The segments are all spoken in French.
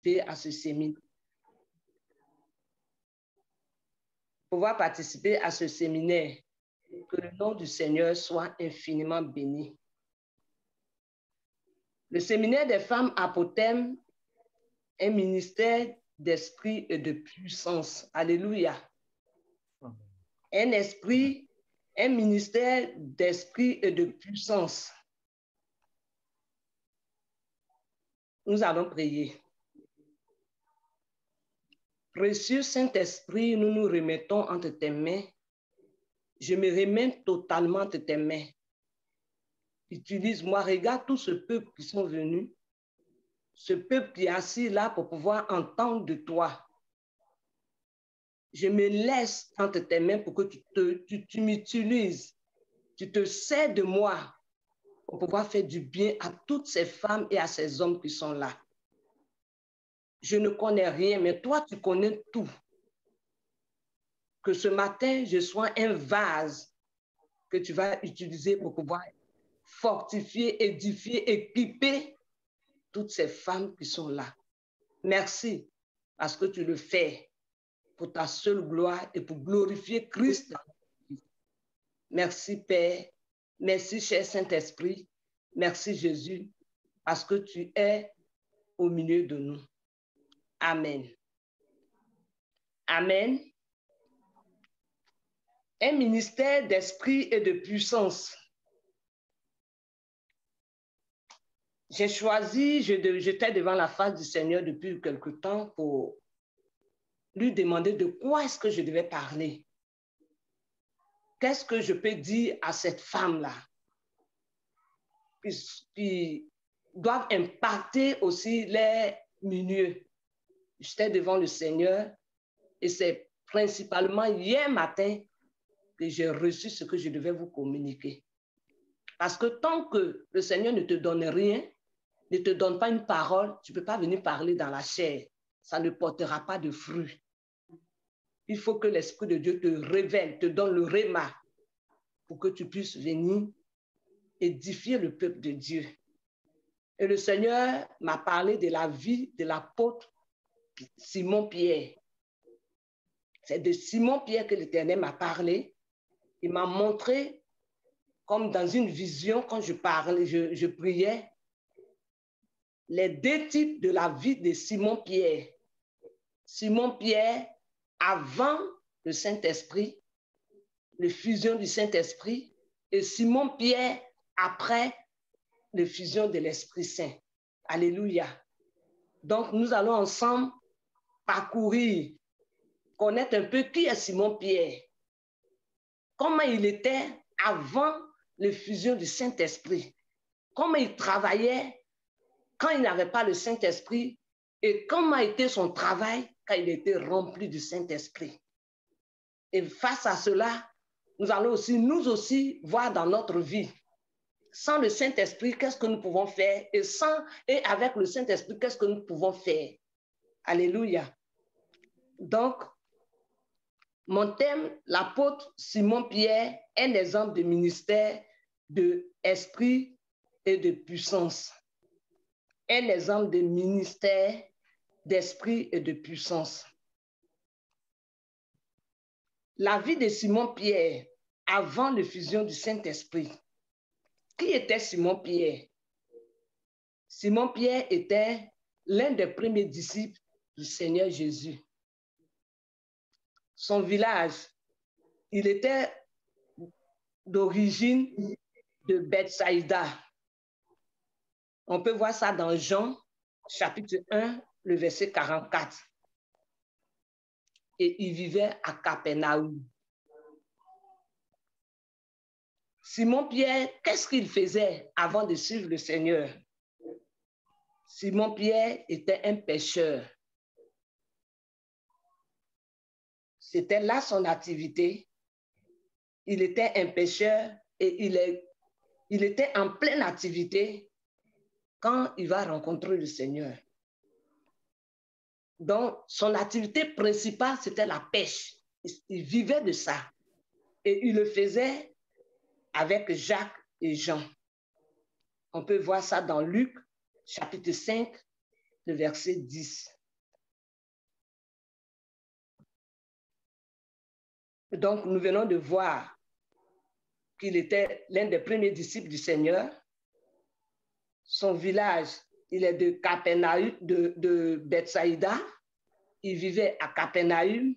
participer à ce séminaire. Pouvoir participer à ce séminaire. Que le nom du Seigneur soit infiniment béni. Le séminaire des femmes a pour thème un ministère d'esprit et de puissance. Alléluia. Un ministère d'esprit et de puissance. Nous allons prier. Précieux Saint-Esprit, nous nous remettons entre tes mains. Je me remets totalement entre tes mains. Utilise-moi, regarde tout ce peuple qui sont venus, ce peuple qui est assis là pour pouvoir entendre de toi. Je me laisse entre tes mains pour que tu m'utilises, tu te sers de moi pour pouvoir faire du bien à toutes ces femmes et à ces hommes qui sont là. Je ne connais rien, mais toi, tu connais tout. Que ce matin, je sois un vase que tu vas utiliser pour pouvoir fortifier, édifier, équiper toutes ces femmes qui sont là. Merci parce que tu le fais pour ta seule gloire et pour glorifier Christ. Merci Père, merci cher Saint-Esprit, merci Jésus parce que tu es au milieu de nous. Amen. Amen. Un ministère d'esprit et de puissance. J'ai choisi, j'étais devant la face du Seigneur depuis quelque temps pour lui demander de quoi est-ce que je devais parler. Qu'est-ce que je peux dire à cette femme-là qui doivent impacter aussi les milieux. J'étais devant le Seigneur et c'est principalement hier matin que j'ai reçu ce que je devais vous communiquer. Parce que tant que le Seigneur ne te donne rien, ne te donne pas une parole, tu ne peux pas venir parler dans la chair. Ça ne portera pas de fruits. Il faut que l'Esprit de Dieu te révèle, te donne le réma pour que tu puisses venir édifier le peuple de Dieu. Et le Seigneur m'a parlé de la vie de l'apôtre Simon-Pierre. C'est de Simon-Pierre que l'Éternel m'a parlé. Il m'a montré, comme dans une vision, quand je parlais, je priais, les deux types de la vie de Simon-Pierre. Simon-Pierre, avant le Saint-Esprit, l'effusion du Saint-Esprit, et Simon-Pierre, après l'effusion de l'Esprit Saint. Alléluia. Donc, nous allons ensemble parcourir, connaître un peu qui est Simon-Pierre, comment il était avant l'effusion du Saint-Esprit, comment il travaillait quand il n'avait pas le Saint-Esprit et comment était son travail quand il était rempli du Saint-Esprit. Et face à cela, nous allons aussi, nous aussi, voir dans notre vie, sans le Saint-Esprit, qu'est-ce que nous pouvons faire et avec le Saint-Esprit, qu'est-ce que nous pouvons faire. Alléluia. Donc, mon thème, l'apôtre Simon-Pierre, un exemple de ministère d'esprit et de puissance. Un exemple de ministère d'esprit et de puissance. La vie de Simon-Pierre avant l'effusion du Saint-Esprit. Qui était Simon-Pierre? Simon-Pierre était l'un des premiers disciples du Seigneur Jésus. Son village, il était d'origine de Bethsaïda. On peut voir ça dans Jean, chapitre 1, le verset 44. Et il vivait à Capernaum. Simon-Pierre, qu'est-ce qu'il faisait avant de suivre le Seigneur? Simon-Pierre était un pêcheur. C'était là son activité. Il était un pêcheur et il était en pleine activité quand il va rencontrer le Seigneur. Donc, son activité principale, c'était la pêche. Il vivait de ça. Et il le faisait avec Jacques et Jean. On peut voir ça dans Luc, chapitre 5, le verset 10. Donc, nous venons de voir qu'il était l'un des premiers disciples du Seigneur. Son village, il est de Capernaum, de Bethsaïda. Il vivait à Capernaum.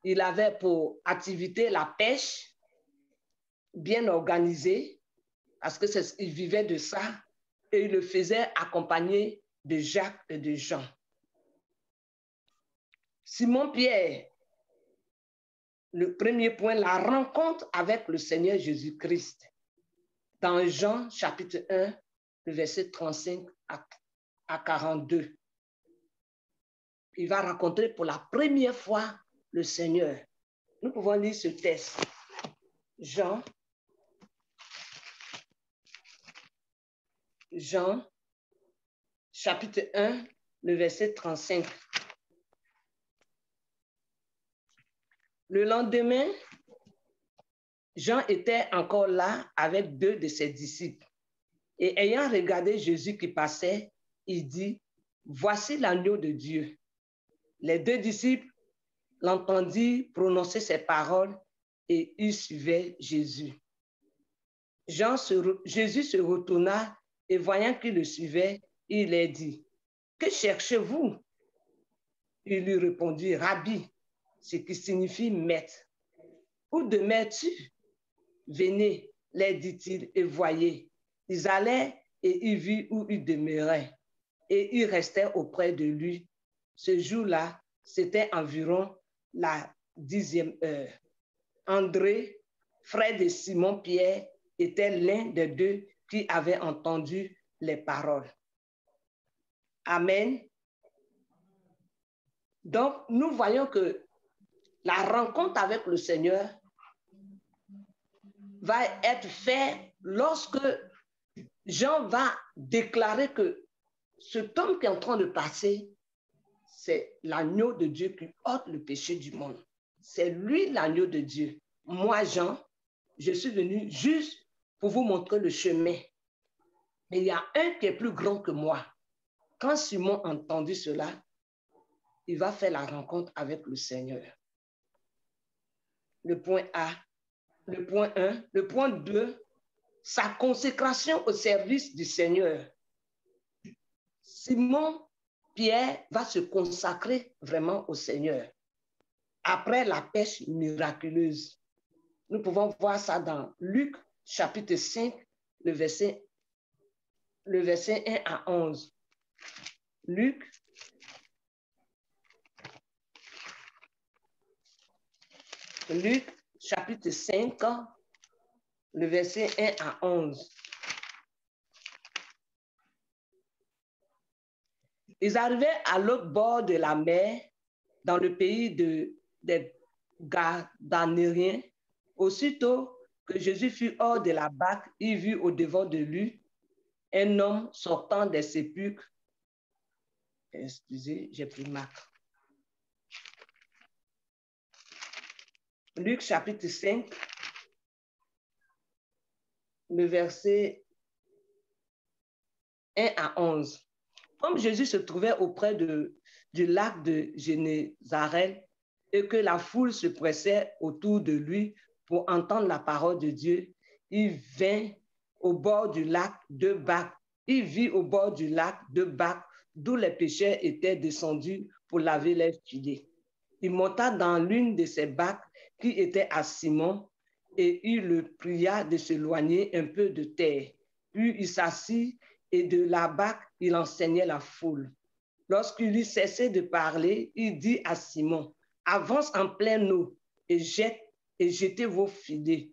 Il avait pour activité la pêche, bien organisée, parce qu'il vivait de ça, et il le faisait accompagné de Jacques et de Jean. Simon-Pierre, le premier point, la rencontre avec le Seigneur Jésus-Christ. Dans Jean chapitre 1, le verset 35 à 42. Il va rencontrer pour la première fois le Seigneur. Nous pouvons lire ce texte. Jean chapitre 1, le verset 35. Le lendemain, Jean était encore là avec 2 de ses disciples. Et ayant regardé Jésus qui passait, il dit, « Voici l'agneau de Dieu. » Les 2 disciples l'entendirent prononcer ces paroles et ils suivaient Jésus. Jésus se retourna et voyant qu'ils le suivaient, il leur dit, « Que cherchez-vous » Il lui répondit, « Rabbi », ce qui signifie maître. « Où demeures-tu » Venez, leur dit-il, et voyez. Ils allaient et ils virent où il demeurait. Et ils restèrent auprès de lui. Ce jour-là, c'était environ la 10e heure. André, frère de Simon-Pierre, était l'un des 2 qui avaient entendu les paroles. Amen. Donc, nous voyons que la rencontre avec le Seigneur va être faite lorsque Jean va déclarer que cet homme qui est en train de passer, c'est l'agneau de Dieu qui ôte le péché du monde. C'est lui l'agneau de Dieu. Moi, Jean, je suis venu juste pour vous montrer le chemin. Mais il y a un qui est plus grand que moi. Quand Simon a entendu cela, il va faire la rencontre avec le Seigneur. Le point A. Le point 1. Le point 2, sa consécration au service du Seigneur. Simon Pierre va se consacrer vraiment au Seigneur. Après la pêche miraculeuse. Nous pouvons voir ça dans Luc chapitre 5, le verset 1 à 11. Luc chapitre 5, le verset 1 à 11. Ils arrivaient à l'autre bord de la mer, dans le pays des Gadanéens. Aussitôt que Jésus fut hors de la barque, il vit au-devant de lui un homme sortant des sépulcres. Excusez, j'ai pris Marc. Luc chapitre 5, le verset 1 à 11. Comme Jésus se trouvait auprès du lac de Génézareth et que la foule se pressait autour de lui pour entendre la parole de Dieu, il vint au bord du lac 2 barques. Il vit au bord du lac 2 barques d'où les pêcheurs étaient descendus pour laver leurs filets. Il monta dans l'une de ces barques qui était à Simon et il le pria de s'éloigner un peu de terre. Puis il s'assit et de la barque, il enseignait la foule. Lorsqu'il eut cessé de parler, il dit à Simon, « Avance en pleine eau et jetez vos filets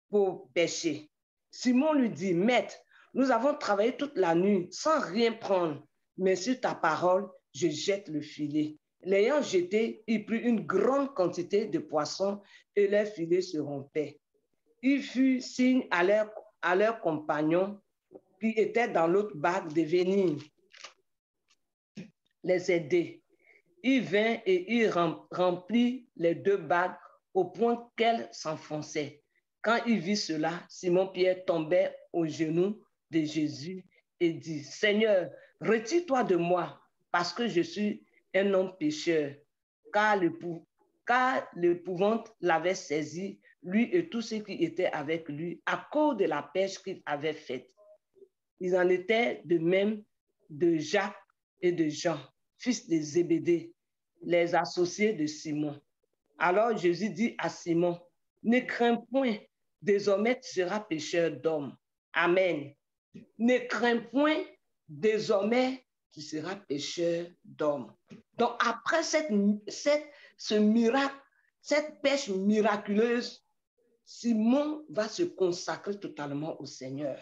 pour pêcher. » Simon lui dit, « Maître, nous avons travaillé toute la nuit sans rien prendre, mais sur ta parole, je jette le filet. » L'ayant jeté, il prit une grande quantité de poissons et leurs filets se rompaient. Il fit signe à leurs compagnons qui étaient dans l'autre barque de venir les aider. Il vint et il remplit les 2 barques au point qu'elles s'enfonçaient. Quand il vit cela, Simon-Pierre tombait aux genoux de Jésus et dit, « Seigneur, retire-toi de moi, parce que je suis un homme pécheur. » Car car l'épouvante l'avait saisi, lui et tous ceux qui étaient avec lui, à cause de la pêche qu'il avait faite. Ils en étaient de même de Jacques et de Jean, fils de Zébédée, les associés de Simon. Alors Jésus dit à Simon, ne crains point, désormais tu seras pêcheur d'hommes. Amen. Ne crains point, désormais tu seras pêcheur d'hommes. Donc après ce miracle, cette pêche miraculeuse, Simon va se consacrer totalement au Seigneur.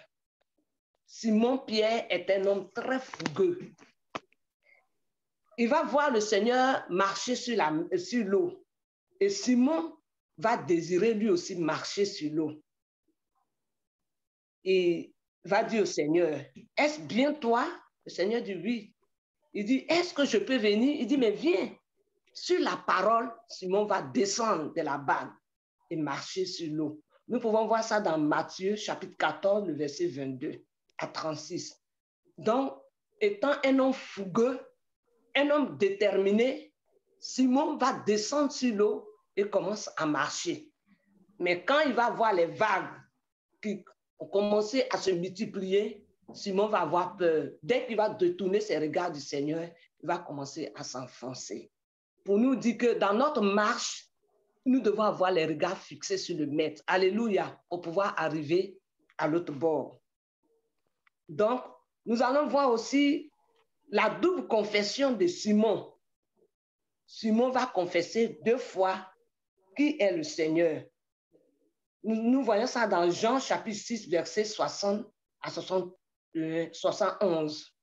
Simon-Pierre est un homme très fougueux. Il va voir le Seigneur marcher sur l'eau. Et Simon va désirer lui aussi marcher sur l'eau. Et va dire au Seigneur, est-ce bien toi? Le Seigneur dit oui. Il dit, est-ce que je peux venir? Il dit, mais viens. Sur la parole, Simon va descendre de la barque et marcher sur l'eau. Nous pouvons voir ça dans Matthieu, chapitre 14, le verset 22 à 36. Donc, étant un homme fougueux, un homme déterminé, Simon va descendre sur l'eau et commence à marcher. Mais quand il va voir les vagues qui ont commencé à se multiplier, Simon va avoir peur. Dès qu'il va détourner ses regards du Seigneur, il va commencer à s'enfoncer. Pour nous dire que dans notre marche, nous devons avoir les regards fixés sur le Maître. Alléluia, pour pouvoir arriver à l'autre bord. Donc, nous allons voir aussi la double confession de Simon. Simon va confesser 2 fois qui est le Seigneur. Nous voyons ça dans Jean chapitre 6, verset 60 à 71.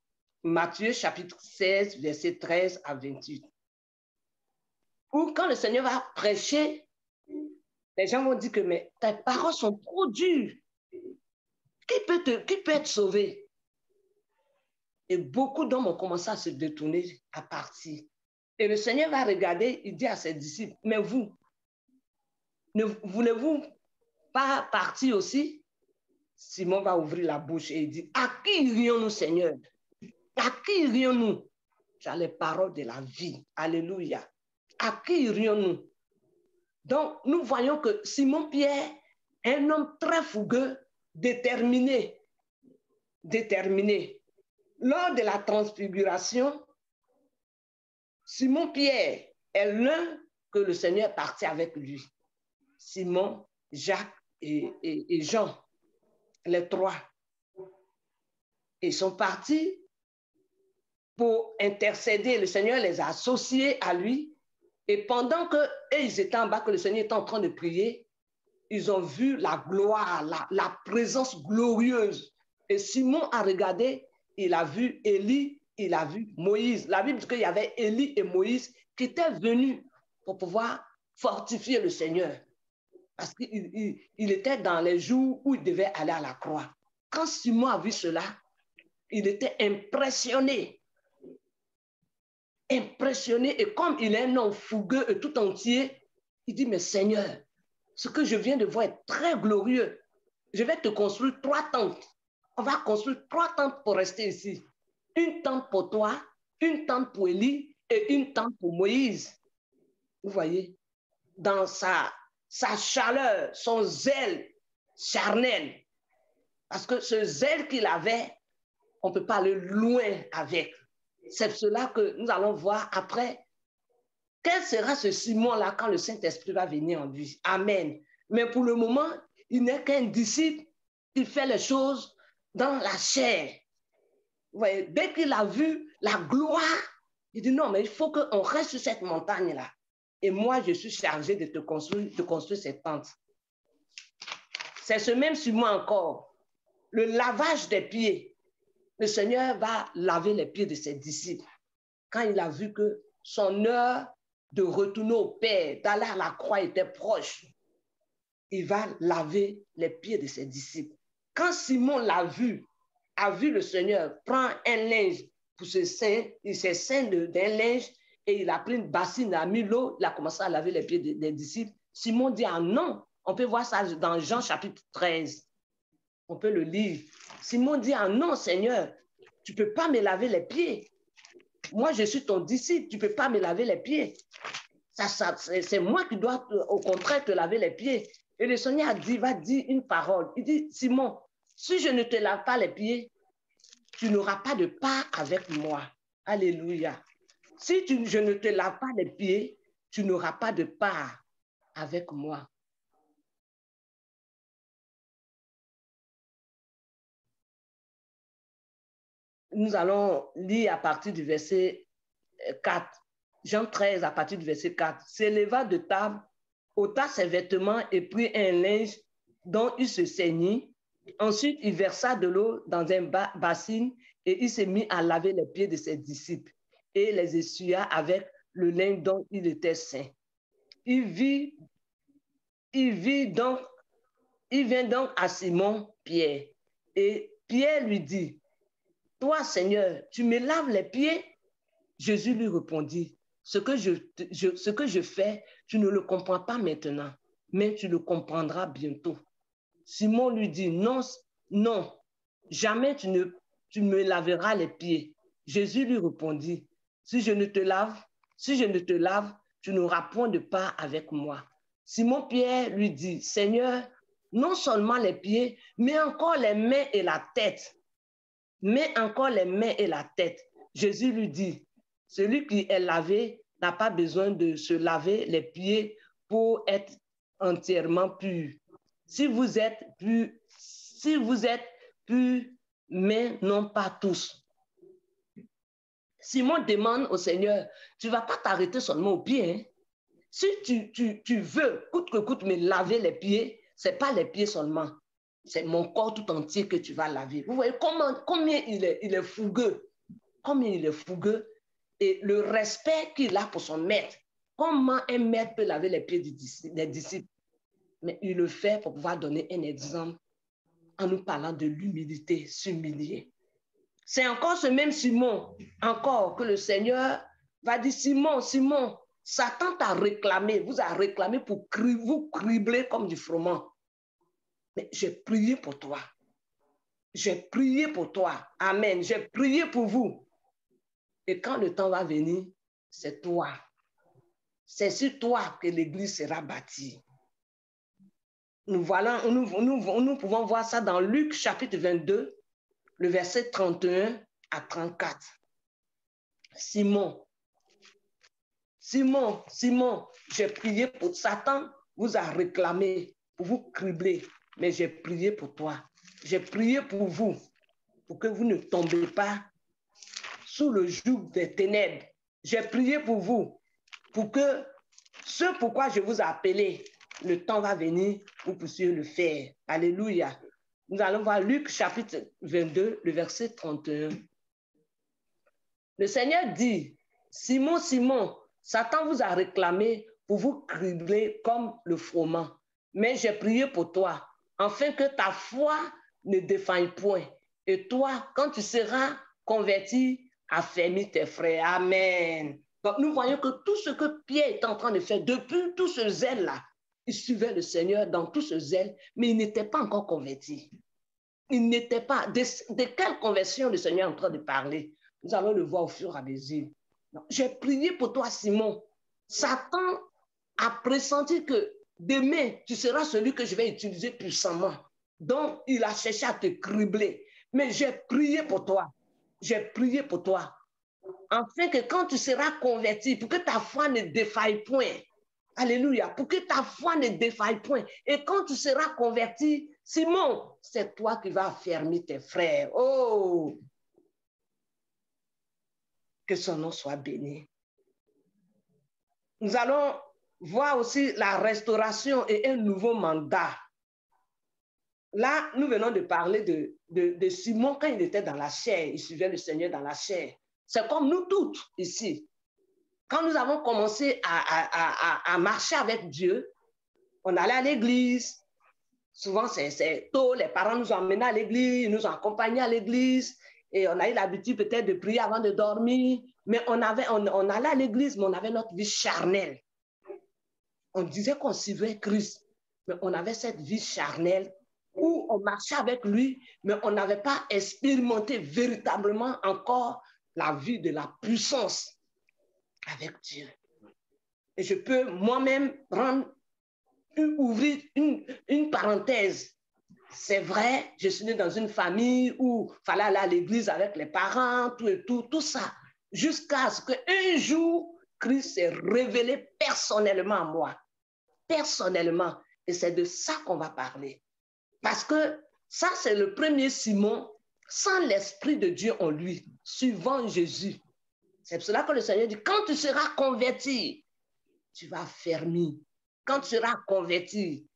Matthieu chapitre 16, verset 13 à 28. Ou quand le Seigneur va prêcher, les gens vont dire que mais tes paroles sont trop dures. Qui peut être sauvé? Et beaucoup d'hommes ont commencé à se détourner, à partir. Et le Seigneur va regarder, il dit à ses disciples, mais vous, ne voulez-vous pas partir aussi? Simon va ouvrir la bouche et il dit, à qui irions-nous, Seigneur? À qui irions-nous? J'ai les paroles de la vie. Alléluia. À qui irions-nous? Donc, nous voyons que Simon-Pierre est un homme très fougueux, déterminé. Lors de la transfiguration, Simon-Pierre est l'un que le Seigneur partit avec lui. Simon, Jacques et Jean, les 3. Ils sont partis pour intercéder. Le Seigneur les a associés à lui. Et pendant qu'ils étaient en bas, que le Seigneur était en train de prier, ils ont vu la gloire, la présence glorieuse. Et Simon a regardé, il a vu Élie, il a vu Moïse. La Bible dit qu'il y avait Élie et Moïse qui étaient venus pour pouvoir fortifier le Seigneur. Parce qu'il était dans les jours où il devait aller à la croix. Quand Simon a vu cela, il était impressionné. Impressionné. Et comme il est un homme fougueux et tout entier, il dit, mais Seigneur, ce que je viens de voir est très glorieux. Je vais te construire 3 tentes. On va construire 3 tentes pour rester ici. Une tente pour toi, une tente pour Élie et une tente pour Moïse. Vous voyez, dans sa chaleur, son zèle charnel. Parce que ce zèle qu'il avait, on ne peut pas aller loin avec. C'est cela que nous allons voir après. Quel sera ce Simon-là quand le Saint-Esprit va venir en lui? Amen. Mais pour le moment, il n'est qu'un disciple. Il fait les choses dans la chair. Vous voyez, dès qu'il a vu la gloire, il dit non, mais il faut qu'on reste sur cette montagne-là. Et moi, je suis chargé de construire cette tente. C'est ce même Simon encore. Le lavage des pieds. Le Seigneur va laver les pieds de ses disciples. Quand il a vu que son heure de retourner au Père, d'aller à la croix était proche, il va laver les pieds de ses disciples. Quand Simon l'a vu, a vu le Seigneur prendre un linge pour se ceindre, il s'est ceint d'un linge et il a pris une bassine, il a mis l'eau, il a commencé à laver les pieds des disciples. Simon dit, ah non, on peut voir ça dans Jean chapitre 13. On peut le lire. Simon dit, ah non, Seigneur, tu ne peux pas me laver les pieds. Moi, je suis ton disciple, tu ne peux pas me laver les pieds. c'est moi qui dois, au contraire, te laver les pieds. Et le Seigneur va dire une parole. Il dit, Simon, si je ne te lave pas les pieds, tu n'auras pas de part avec moi. Alléluia. Si je ne te lave pas les pieds, tu n'auras pas de part avec moi. Nous allons lire à partir du verset 4. Jean 13, à partir du verset 4. S'éleva de table, ôta ses vêtements et prit un linge dont il se ceignit. Ensuite, il versa de l'eau dans un bassin et il s'est mis à laver les pieds de ses disciples et les essuya avec le linge dont il était ceint. Il vient donc à Simon Pierre et Pierre lui dit, toi, Seigneur, tu me laves les pieds? Jésus lui répondit, ce que je fais, tu ne le comprends pas maintenant, mais tu le comprendras bientôt. Simon lui dit, non, non, jamais tu me laveras les pieds. Jésus lui répondit, si je ne te lave, tu n'auras point de part avec moi. Simon Pierre lui dit, Seigneur, non seulement les pieds, mais encore les mains et la tête. Mais encore les mains et la tête. Jésus lui dit, celui qui est lavé n'a pas besoin de se laver les pieds pour être entièrement pur. Si vous êtes pur, mais non pas tous. Simon demande au Seigneur, tu ne vas pas t'arrêter seulement aux pieds. Hein? Si tu veux, coûte que coûte, me laver les pieds, ce n'est pas les pieds seulement. C'est mon corps tout entier que tu vas laver. Vous voyez combien il est fougueux. Combien il est fougueux. Et le respect qu'il a pour son maître. Comment un maître peut laver les pieds des disciples? Mais il le fait pour pouvoir donner un exemple en nous parlant de l'humilité, s'humilier. C'est encore ce même Simon, encore que le Seigneur va dire, Simon, Simon, Satan t'a réclamé, vous a réclamé pour vous cribler comme du froment. Mais j'ai prié pour toi. J'ai prié pour toi. Amen. J'ai prié pour vous. Et quand le temps va venir, c'est toi. C'est sur toi que l'Église sera bâtie. Nous pouvons voir ça dans Luc chapitre 22, le verset 31 à 34. Simon, j'ai prié pour Satan, vous a réclamé pour vous cribler, mais j'ai prié pour toi. J'ai prié pour vous, pour que vous ne tombez pas sous le joug des ténèbres. J'ai prié pour vous, pour que ce pourquoi je vous ai appelé, le temps va venir, vous puissiez le faire. Alléluia. Nous allons voir Luc chapitre 22, le verset 31. Le Seigneur dit, Simon, Simon, Satan vous a réclamé pour vous cribler comme le froment. Mais j'ai prié pour toi, afin que ta foi ne défaille point. Et toi, quand tu seras converti, affermis tes frères. Amen. Donc, nous voyons que tout ce que Pierre est en train de faire, depuis tout ce zèle-là, il suivait le Seigneur dans tout ce zèle, mais il n'était pas encore converti. Il n'était pas... De quelle conversion le Seigneur est en train de parler? Nous allons le voir au fur et à mesure. J'ai prié pour toi, Simon. Satan a pressenti que demain, tu seras celui que je vais utiliser puissamment. Donc, il a cherché à te cribler. Mais j'ai prié pour toi. J'ai prié pour toi. Afin que quand tu seras converti, pour que ta foi ne défaille point. Alléluia. Pour que ta foi ne défaille point. Et quand tu seras converti, Simon, c'est toi qui vas affermir tes frères. Oh! Que son nom soit béni. Nous allons voir aussi la restauration et un nouveau mandat. Là, nous venons de parler de Simon quand il était dans la chair. Il suivait le Seigneur dans la chair. C'est comme nous toutes ici. Quand nous avons commencé à marcher avec Dieu, on allait à l'église. Souvent, c'est tôt, les parents nous emmenaient à l'église, nous accompagnaient à l'église. Et on a eu l'habitude peut-être de prier avant de dormir. Mais on allait à l'église, mais on avait notre vie charnelle. On disait qu'on suivait Christ, mais on avait cette vie charnelle où on marchait avec lui, mais on n'avait pas expérimenté véritablement encore la vie de la puissance avec Dieu. Et je peux moi-même ouvrir une parenthèse. C'est vrai, je suis né dans une famille où il fallait aller à l'église avec les parents, tout ça. Jusqu'à ce qu'un jour, Christ s'est révélé personnellement à moi. Personnellement. Et c'est de ça qu'on va parler. Parce que ça, c'est le premier Simon sans l'Esprit de Dieu en lui, suivant Jésus. C'est pour cela que le Seigneur dit, quand tu seras converti, tu vas affermir. Quand tu seras converti,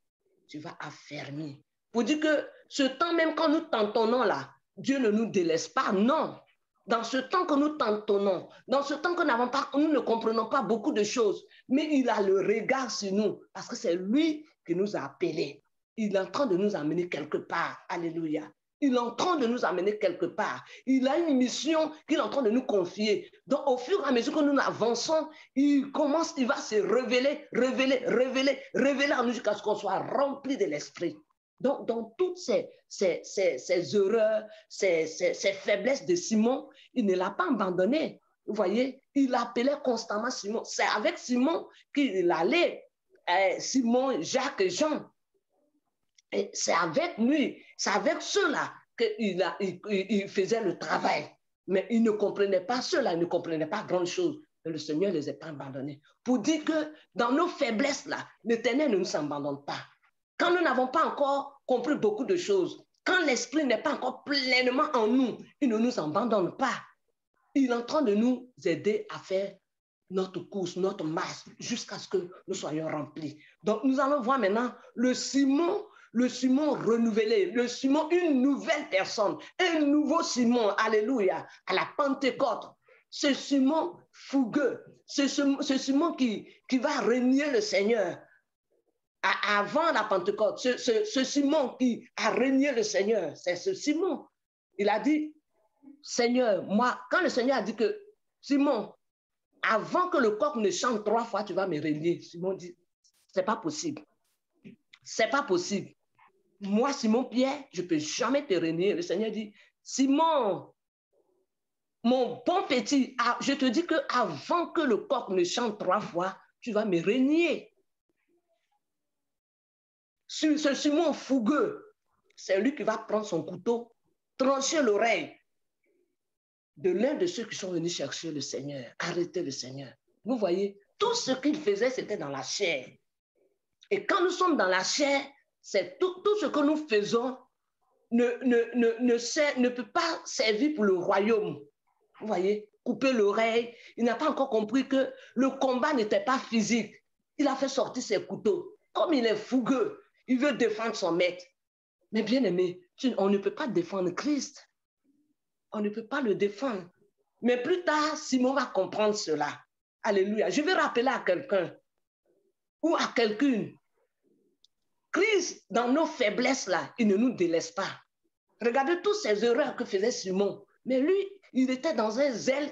tu vas affermir. Pour dire que ce temps même quand nous tentonnons là, Dieu ne nous délaisse pas, non. Dans ce temps que nous tentonnons, dans ce temps que nous ne comprenons pas beaucoup de choses, mais il a le regard sur nous parce que c'est lui qui nous a appelés. Il est en train de nous amener quelque part. Alléluia. Il est en train de nous amener quelque part. Il a une mission qu'il est en train de nous confier. Donc, au fur et à mesure que nous avançons, il va se révéler en nous jusqu'à ce qu'on soit rempli de l'esprit. Donc, dans toutes ces erreurs, ces faiblesses de Simon, il ne l'a pas abandonné. Vous voyez, il appelait constamment Simon. C'est avec Simon qu'il allait, Simon, Jacques et Jean. Et c'est avec lui, c'est avec ceux-là qu'il faisait le travail. Mais il ne comprenait pas ceux-là, il ne comprenait pas grand-chose. Mais le Seigneur ne les a pas abandonnés. Pour dire que dans nos faiblesses-là, l'Éternel ne nous abandonne pas. Quand nous n'avons pas encore compris beaucoup de choses, quand l'Esprit n'est pas encore pleinement en nous, il ne nous abandonne pas. Il est en train de nous aider à faire notre course, notre marche, jusqu'à ce que nous soyons remplis. Donc, nous allons voir maintenant le Simon renouvelé, le Simon, une nouvelle personne, un nouveau Simon, alléluia, à la Pentecôte. Ce Simon fougueux, ce Simon qui va régner le Seigneur avant la Pentecôte, ce Simon qui a régné le Seigneur, c'est ce Simon. Il a dit, Seigneur, moi, quand le Seigneur a dit que, Simon, avant que le coq ne chante 3 fois, tu vas me régner. Simon dit, c'est pas possible. C'est pas possible. Moi, Simon Pierre, je ne peux jamais te régner. Le Seigneur dit, Simon, mon bon petit, je te dis qu'avant que le coq ne chante 3 fois, tu vas me régner. Ce Simon fougueux, c'est lui qui va prendre son couteau, trancher l'oreille de l'un de ceux qui sont venus chercher le Seigneur, arrêter le Seigneur. Vous voyez, tout ce qu'il faisait, c'était dans la chair. Et quand nous sommes dans la chair, c'est tout ce que nous faisons ne peut pas servir pour le royaume. Vous voyez, couper l'oreille. Il n'a pas encore compris que le combat n'était pas physique. Il a fait sortir ses couteaux. Comme il est fougueux, il veut défendre son maître. Mais bien aimé, on ne peut pas défendre Christ. On ne peut pas le défendre. Mais plus tard, Simon va comprendre cela. Alléluia. Je vais rappeler à quelqu'un ou à quelqu'une. Christ, dans nos faiblesses-là, il ne nous délaisse pas. Regardez toutes ces erreurs que faisait Simon. Mais lui, il était dans un zèle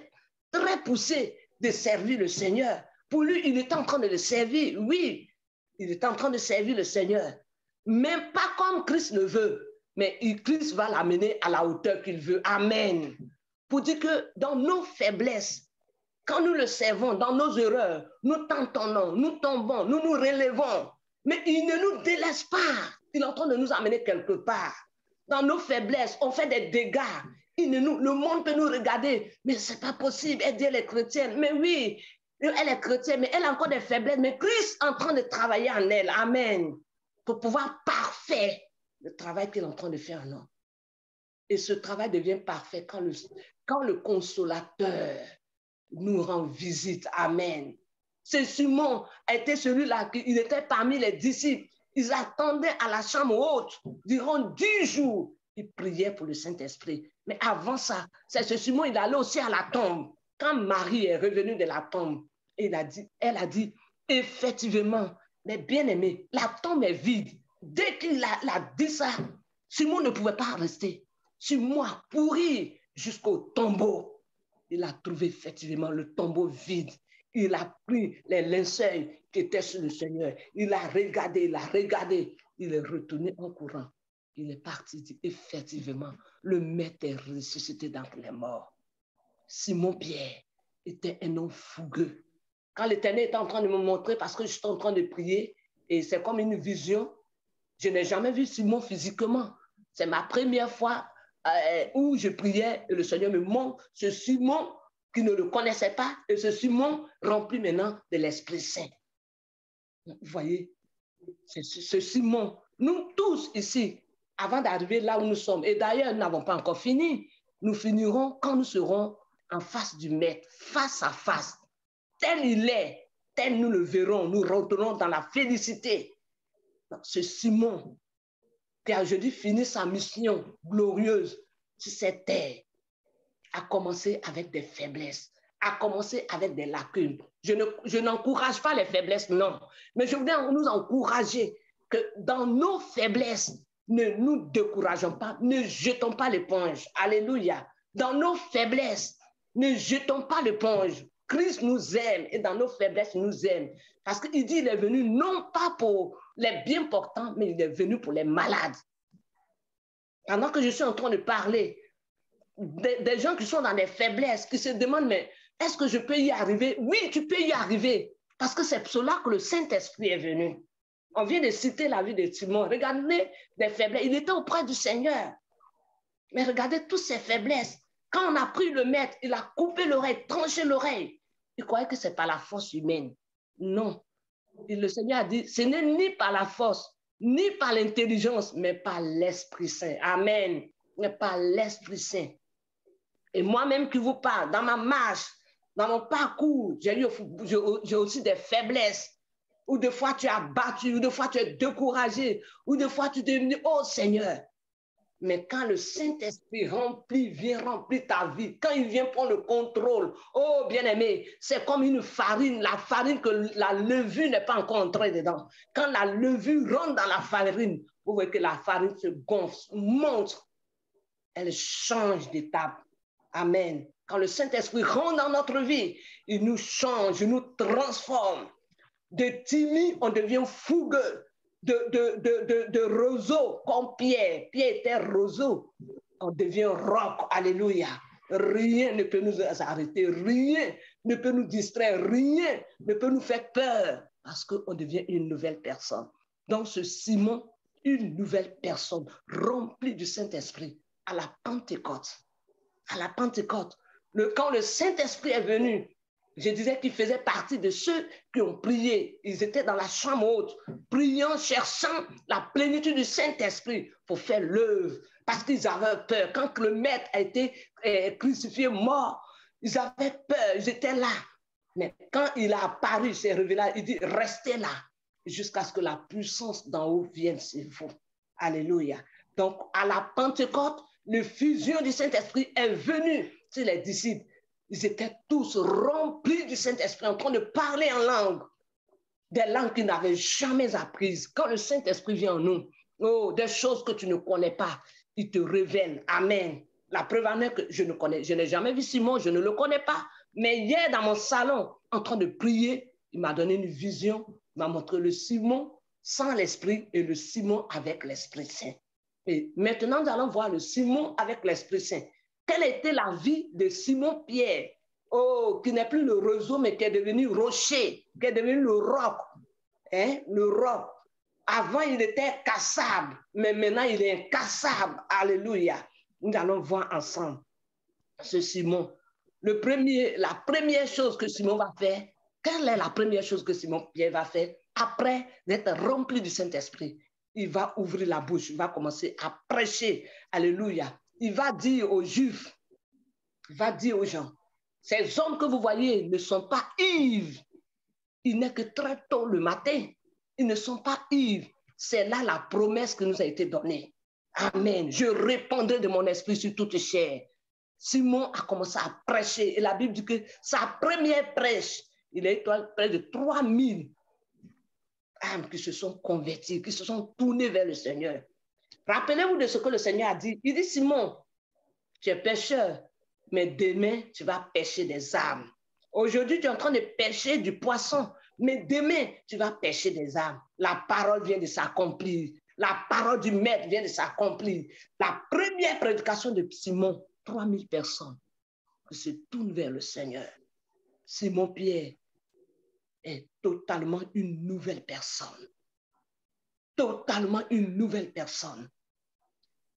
très poussé de servir le Seigneur. Pour lui, il était en train de le servir. Oui, il était en train de servir le Seigneur. Même pas comme Christ le veut. Mais Christ va l'amener à la hauteur qu'il veut. Amen. Pour dire que dans nos faiblesses, quand nous le servons, dans nos erreurs, nous tentonnons, nous tombons, nous nous relevons. Mais il ne nous délaisse pas. Il est en train de nous amener quelque part. Dans nos faiblesses, on fait des dégâts. Le monde peut nous regarder, mais ce n'est pas possible. Elle dit elle est chrétienne. Mais oui, elle est chrétienne, mais elle a encore des faiblesses. Mais Christ est en train de travailler en elle. Amen. Pour pouvoir parfait le travail qu'il est en train de faire en nous. Et ce travail devient parfait quand le consolateur nous rend visite. Amen. C'est Simon était celui-là, il était parmi les disciples. Ils attendaient à la chambre haute durant 10 jours. Ils priaient pour le Saint-Esprit. Mais avant ça, c'est ce Simon, il allait aussi à la tombe. Quand Marie est revenue de la tombe, elle a dit, effectivement, mais bien aimé, la tombe est vide. Dès qu'il a dit ça, Simon ne pouvait pas rester. Simon a pourri jusqu'au tombeau. Il a trouvé effectivement le tombeau vide. Il a pris les linceuls qui étaient sur le Seigneur. Il a regardé. Il est retourné en courant. Il est parti dire, effectivement, le maître est ressuscité d'entre les morts. Simon Pierre était un homme fougueux. Quand l'Éternel était en train de me montrer, parce que je suis en train de prier, et c'est comme une vision, je n'ai jamais vu Simon physiquement. C'est ma première fois où je priais et le Seigneur me montre ce Simon qui ne le connaissait pas et ce Simon rempli maintenant de l'Esprit Saint. Vous voyez, c'est ce Simon. Nous tous ici, avant d'arriver là où nous sommes, et d'ailleurs, nous n'avons pas encore fini, nous finirons quand nous serons en face du Maître, face à face. Tel il est, tel nous le verrons, nous rentrerons dans la félicité. Ce Simon qui a aujourd'hui fini sa mission glorieuse sur cette terre, a commencé avec des faiblesses, a commencé avec des lacunes. Je n'encourage pas les faiblesses, non, mais je voudrais nous encourager que dans nos faiblesses, ne nous décourageons pas, ne jetons pas l'éponge. Alléluia. Dans nos faiblesses, ne jetons pas l'éponge. Christ nous aime et dans nos faiblesses, il nous aime. Parce qu'il dit qu'il est venu non pas pour les bien portants, mais il est venu pour les malades. Pendant que je suis en train de parler, des gens qui sont dans des faiblesses, qui se demandent, mais est-ce que je peux y arriver? Oui, tu peux y arriver. Parce que c'est pour cela que le Saint-Esprit est venu. On vient de citer la vie de Simon. Regardez les faiblesses. Il était auprès du Seigneur. Mais regardez toutes ces faiblesses. Quand on a pris le maître, il a coupé l'oreille, tranché l'oreille. Il croyait que ce n'est pas la force humaine. Non. Et le Seigneur a dit, ce n'est ni par la force, ni par l'intelligence, mais par l'Esprit Saint. Amen. Mais par l'Esprit Saint. Et moi-même qui vous parle, dans ma marche, dans mon parcours, j'ai aussi des faiblesses. Ou des fois tu as battu, ou des fois tu es découragé, ou des fois tu t'es venu, oh Seigneur. Mais quand le Saint-Esprit vient remplir ta vie, quand il vient prendre le contrôle, oh bien-aimé, c'est comme une farine, la farine que la levure n'est pas encore entrée dedans. Quand la levure rentre dans la farine, vous voyez que la farine se gonfle, monte, elle change d'étape. Amen. Quand le Saint-Esprit rentre dans notre vie, il nous change, il nous transforme. De timide, on devient fougueux. De roseau comme Pierre. Pierre était roseau. On devient roc. Alléluia. Rien ne peut nous arrêter. Rien ne peut nous distraire. Rien ne peut nous faire peur. Parce qu'on devient une nouvelle personne. Donc ce Simon, une nouvelle personne remplie du Saint-Esprit à la Pentecôte. À la Pentecôte. Quand le Saint-Esprit est venu, je disais qu'ils faisaient partie de ceux qui ont prié. Ils étaient dans la chambre haute, priant, cherchant la plénitude du Saint-Esprit pour faire l'œuvre. Parce qu'ils avaient peur. Quand le maître a été crucifié, mort, ils avaient peur, ils étaient là. Mais quand il a apparu, il s'est révélé, il dit, restez là, jusqu'à ce que la puissance d'en haut vienne sur vous. Alléluia. Donc, à la Pentecôte, le fusion du Saint-Esprit est venu sur les disciples. Ils étaient tous remplis du Saint-Esprit, en train de parler en langue, des langues qu'ils n'avaient jamais apprises. Quand le Saint-Esprit vient en nous, oh, des choses que tu ne connais pas, il te révèle. Amen. La preuve en est que je n'ai jamais vu Simon, je ne le connais pas. Mais hier, dans mon salon, en train de prier, il m'a donné une vision, il m'a montré le Simon sans l'Esprit et le Simon avec l'Esprit Saint. Et maintenant, nous allons voir le Simon avec l'Esprit Saint. Quelle était la vie de Simon-Pierre, oh, qui n'est plus le roseau, mais qui est devenu rocher, qui est devenu le roc. Hein? Le roc. Avant, il était cassable, mais maintenant, il est incassable. Alléluia. Nous allons voir ensemble ce Simon. La première chose que Simon va faire, quelle est la première chose que Simon-Pierre va faire après d'être rempli du Saint-Esprit? Il va ouvrir la bouche, il va commencer à prêcher. Alléluia. Il va dire aux Juifs, il va dire aux gens, ces hommes que vous voyez ne sont pas ivres. Il n'est que très tôt le matin. Ils ne sont pas ivres. C'est là la promesse qui nous a été donnée. Amen. Je répandrai de mon esprit sur toute chair. Simon a commencé à prêcher. Et la Bible dit que sa première prêche, il a eu près de 3000 âmes qui se sont converties, qui se sont tournées vers le Seigneur. Rappelez-vous de ce que le Seigneur a dit. Il dit, Simon, tu es pêcheur, mais demain, tu vas pêcher des âmes. Aujourd'hui, tu es en train de pêcher du poisson, mais demain, tu vas pêcher des âmes. La parole vient de s'accomplir. La parole du maître vient de s'accomplir. La première prédication de Simon, 3000 personnes qui se tournent vers le Seigneur. Simon-Pierre est totalement une nouvelle personne. Totalement une nouvelle personne.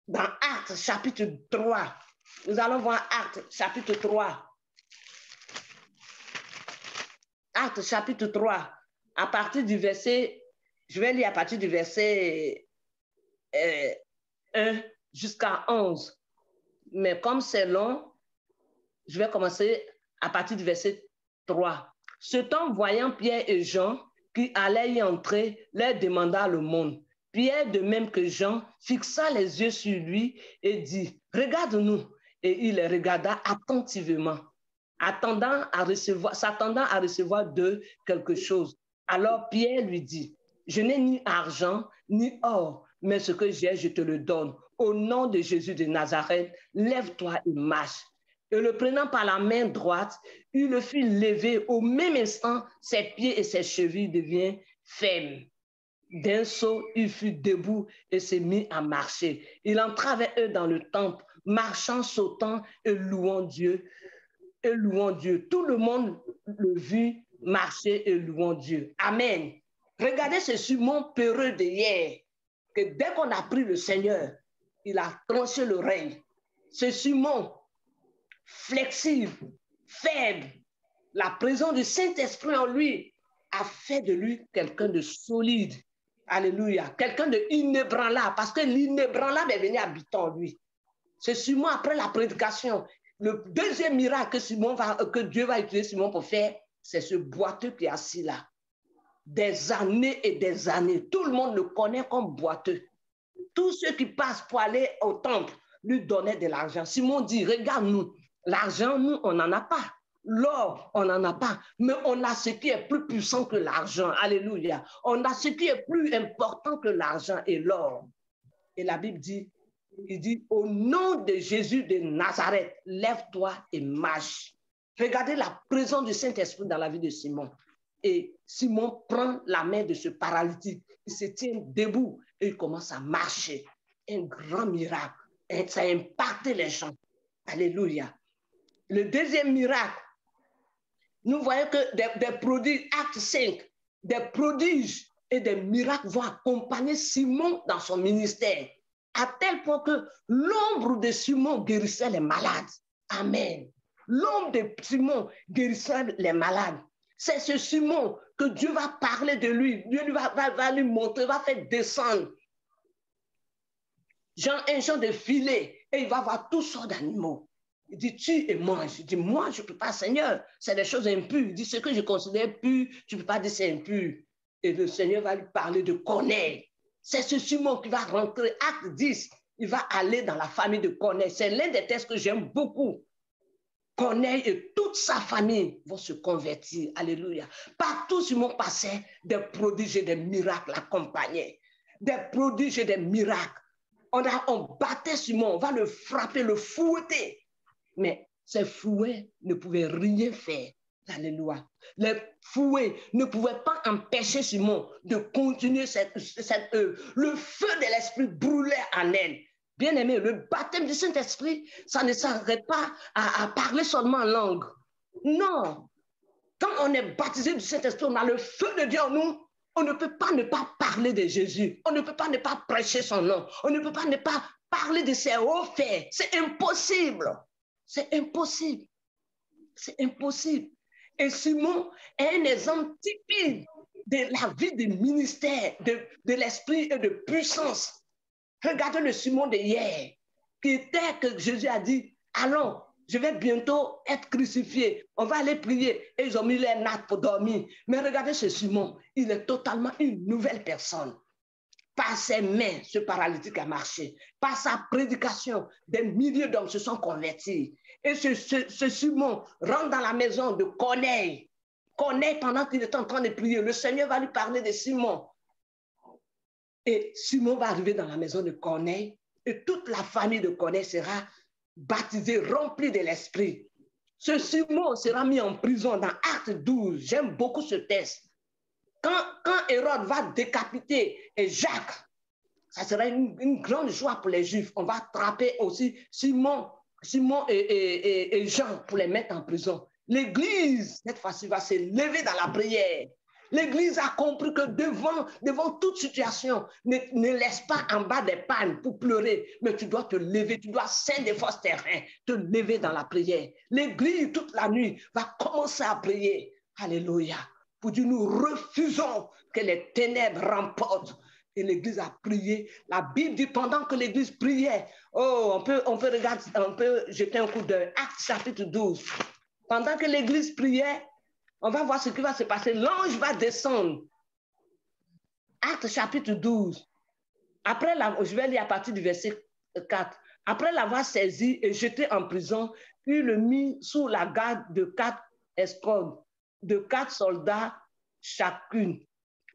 Dans Actes chapitre 3, nous allons voir Actes chapitre 3. Actes chapitre 3, à partir du verset, je vais lire à partir du verset 1 jusqu'à 11. Mais comme c'est long, je vais commencer à partir du verset 3. Ce temps, voyant Pierre et Jean qui allaient y entrer, leur demanda le monde. Pierre, de même que Jean, fixa les yeux sur lui et dit, « Regarde-nous. » Et il les regarda attentivement, s'attendant à recevoir d'eux quelque chose. Alors Pierre lui dit, « Je n'ai ni argent, ni or, mais ce que j'ai, je te le donne. Au nom de Jésus de Nazareth, lève-toi et marche. » Et le prenant par la main droite, il le fit lever. Au même instant, ses pieds et ses chevilles deviennent fermes. D'un saut, il fut debout et s'est mis à marcher. Il entra avec eux dans le temple, marchant, sautant et louant Dieu. Et louant Dieu. Tout le monde le vit marcher et louant Dieu. Amen. Regardez ce Simon peureux d'hier, que dès qu'on a pris le Seigneur, il a tranché l'oreille. Ce Simon flexible, faible, la présence du Saint-Esprit en lui a fait de lui quelqu'un de solide. Alléluia. Quelqu'un de inébranlable, parce que l'inébranlable est venu habiter en lui. C'est Simon, après la prédication, le deuxième miracle que Dieu va utiliser Simon pour faire, c'est ce boiteux qui est assis là. Des années et des années. Tout le monde le connaît comme boiteux. Tous ceux qui passent pour aller au temple lui donnaient de l'argent. Simon dit, regarde-nous, l'argent, nous, on n'en a pas. L'or, on n'en a pas. Mais on a ce qui est plus puissant que l'argent. Alléluia. On a ce qui est plus important que l'argent et l'or. Et la Bible dit, il dit, au nom de Jésus de Nazareth, lève-toi et marche. Regardez la présence du Saint-Esprit dans la vie de Simon. Et Simon prend la main de ce paralytique. Il se tient debout et il commence à marcher. Un grand miracle. Et ça a impacté les gens. Alléluia. Le deuxième miracle, nous voyons que des prodiges, Acte 5, des prodiges et des miracles vont accompagner Simon dans son ministère, à tel point que l'ombre de Simon guérissait les malades. Amen. L'ombre de Simon guérissait les malades. C'est ce Simon que Dieu va parler de lui. Dieu va lui montrer, va faire descendre un genre de filet et il va voir toutes sortes d'animaux. Il dit, tue et mange. Il dit, moi, je ne peux pas, Seigneur. C'est des choses impures. Il dit, ce que je considère pur, tu ne peux pas dire c'est impur. Et le Seigneur va lui parler de Corneille. C'est ce Simon qui va rentrer, Acte 10. Il va aller dans la famille de Corneille. C'est l'un des textes que j'aime beaucoup. Corneille et toute sa famille vont se convertir. Alléluia. Partout Simon passait, des prodiges et des miracles l'accompagnaient. Des prodiges et des miracles. On battait Simon, on va le frapper, le fouetter. Mais ces fouets ne pouvaient rien faire. Alléluia. Les fouets ne pouvaient pas empêcher Simon de continuer cette œuvre. Le feu de l'Esprit brûlait en elle. Bien aimé, le baptême du Saint-Esprit, ça ne s'arrête pas à parler seulement en langue. Non. Quand on est baptisé du Saint-Esprit, on a le feu de Dieu en nous. On ne peut pas ne pas parler de Jésus. On ne peut pas ne pas prêcher son nom. On ne peut pas ne pas parler de ses hauts faits. C'est impossible. C'est impossible. C'est impossible. Et Simon est un exemple typique de la vie du ministère, de l'esprit et de puissance. Regardez le Simon de hier, qui était que Jésus a dit, allons, je vais bientôt être crucifié. On va aller prier. Et ils ont mis les nattes pour dormir. Mais regardez ce Simon, il est totalement une nouvelle personne. Par ses mains, ce paralytique a marché. Par sa prédication, des milliers d'hommes se sont convertis. Et ce Simon rentre dans la maison de Corneille. Corneille, pendant qu'il est en train de prier, le Seigneur va lui parler de Simon. Et Simon va arriver dans la maison de Corneille et toute la famille de Corneille sera baptisée, remplie de l'Esprit. Ce Simon sera mis en prison dans Acte 12. J'aime beaucoup ce texte. Quand Hérode va décapiter Jacques, ça sera une grande joie pour les Juifs. On va attraper aussi Simon et Jean pour les mettre en prison. L'Église, cette fois-ci, va se lever dans la prière. L'Église a compris que devant toute situation, ne laisse pas en bas des pannes pour pleurer, mais tu dois te lever, tu dois saindre des forces terrain, te lever dans la prière. L'Église, toute la nuit, va commencer à prier. Alléluia. Pour dire, nous refusons que les ténèbres remportent. Et l'Église a prié. La Bible dit, pendant que l'Église priait, oh, on peut regarder, on peut jeter un coup d'œil. Actes chapitre 12. Pendant que l'Église priait, on va voir ce qui va se passer. L'ange va descendre. Actes chapitre 12. Après, je vais lire à partir du verset 4. Après l'avoir saisi et jeté en prison, il le mit sous la garde de 4 escouades, de 4 soldats chacune,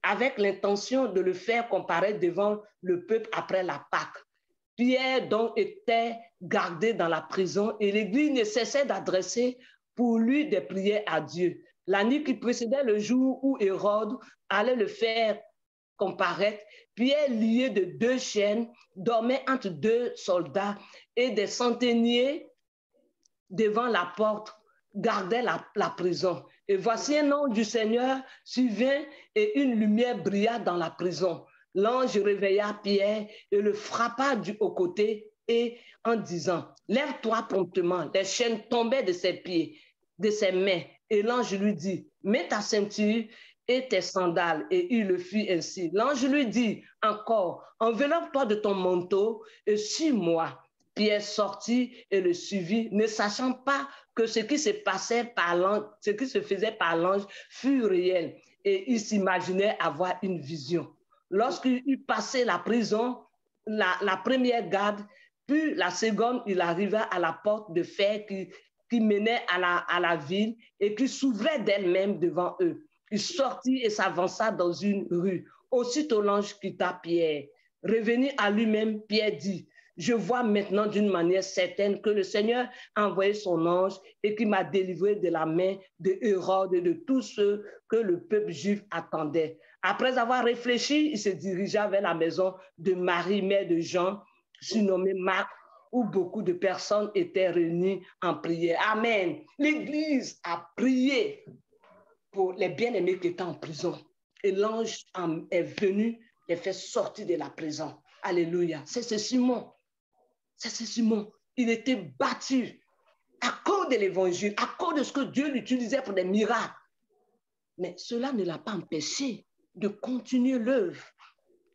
avec l'intention de le faire comparaître devant le peuple après la Pâque. Pierre donc était gardé dans la prison et l'Église ne cessait d'adresser pour lui des prières à Dieu. La nuit qui précédait le jour où Hérode allait le faire comparaître, Pierre, lié de 2 chaînes, dormait entre 2 soldats et des centeniers devant la porte gardaient la prison. Et voici un ange du Seigneur survint et une lumière brilla dans la prison. L'ange réveilla Pierre et le frappa au côté et en disant, lève-toi promptement. Les chaînes tombaient de ses pieds, de ses mains. Et l'ange lui dit, mets ta ceinture et tes sandales. Et il le fit ainsi. L'ange lui dit encore, enveloppe-toi de ton manteau et suis-moi. Pierre sortit et le suivit, ne sachant pas que ce qui se passait par l'ange, ce qui se faisait par l'ange fut réel. Et il s'imaginait avoir une vision. Lorsqu'il eut passé la prison, la première garde, puis la seconde, il arriva à la porte de fer qui menait à la ville et qui s'ouvrait d'elle-même devant eux. Il sortit et s'avança dans une rue. Aussitôt l'ange quitta Pierre. Revenu à lui-même, Pierre dit, je vois maintenant d'une manière certaine que le Seigneur a envoyé son ange et qui m'a délivré de la main de Hérode et de tous ceux que le peuple juif attendait. Après avoir réfléchi, il se dirigea vers la maison de Marie, mère de Jean, surnommée Marc, où beaucoup de personnes étaient réunies en prière. Amen. L'Église a prié pour les bien-aimés qui étaient en prison. Et l'ange est venu les faire sortir de la prison. Alléluia. C'est ce Simon. C'est ce Simon. Il était battu à cause de l'évangile, à cause de ce que Dieu l'utilisait pour des miracles. Mais cela ne l'a pas empêché de continuer l'œuvre.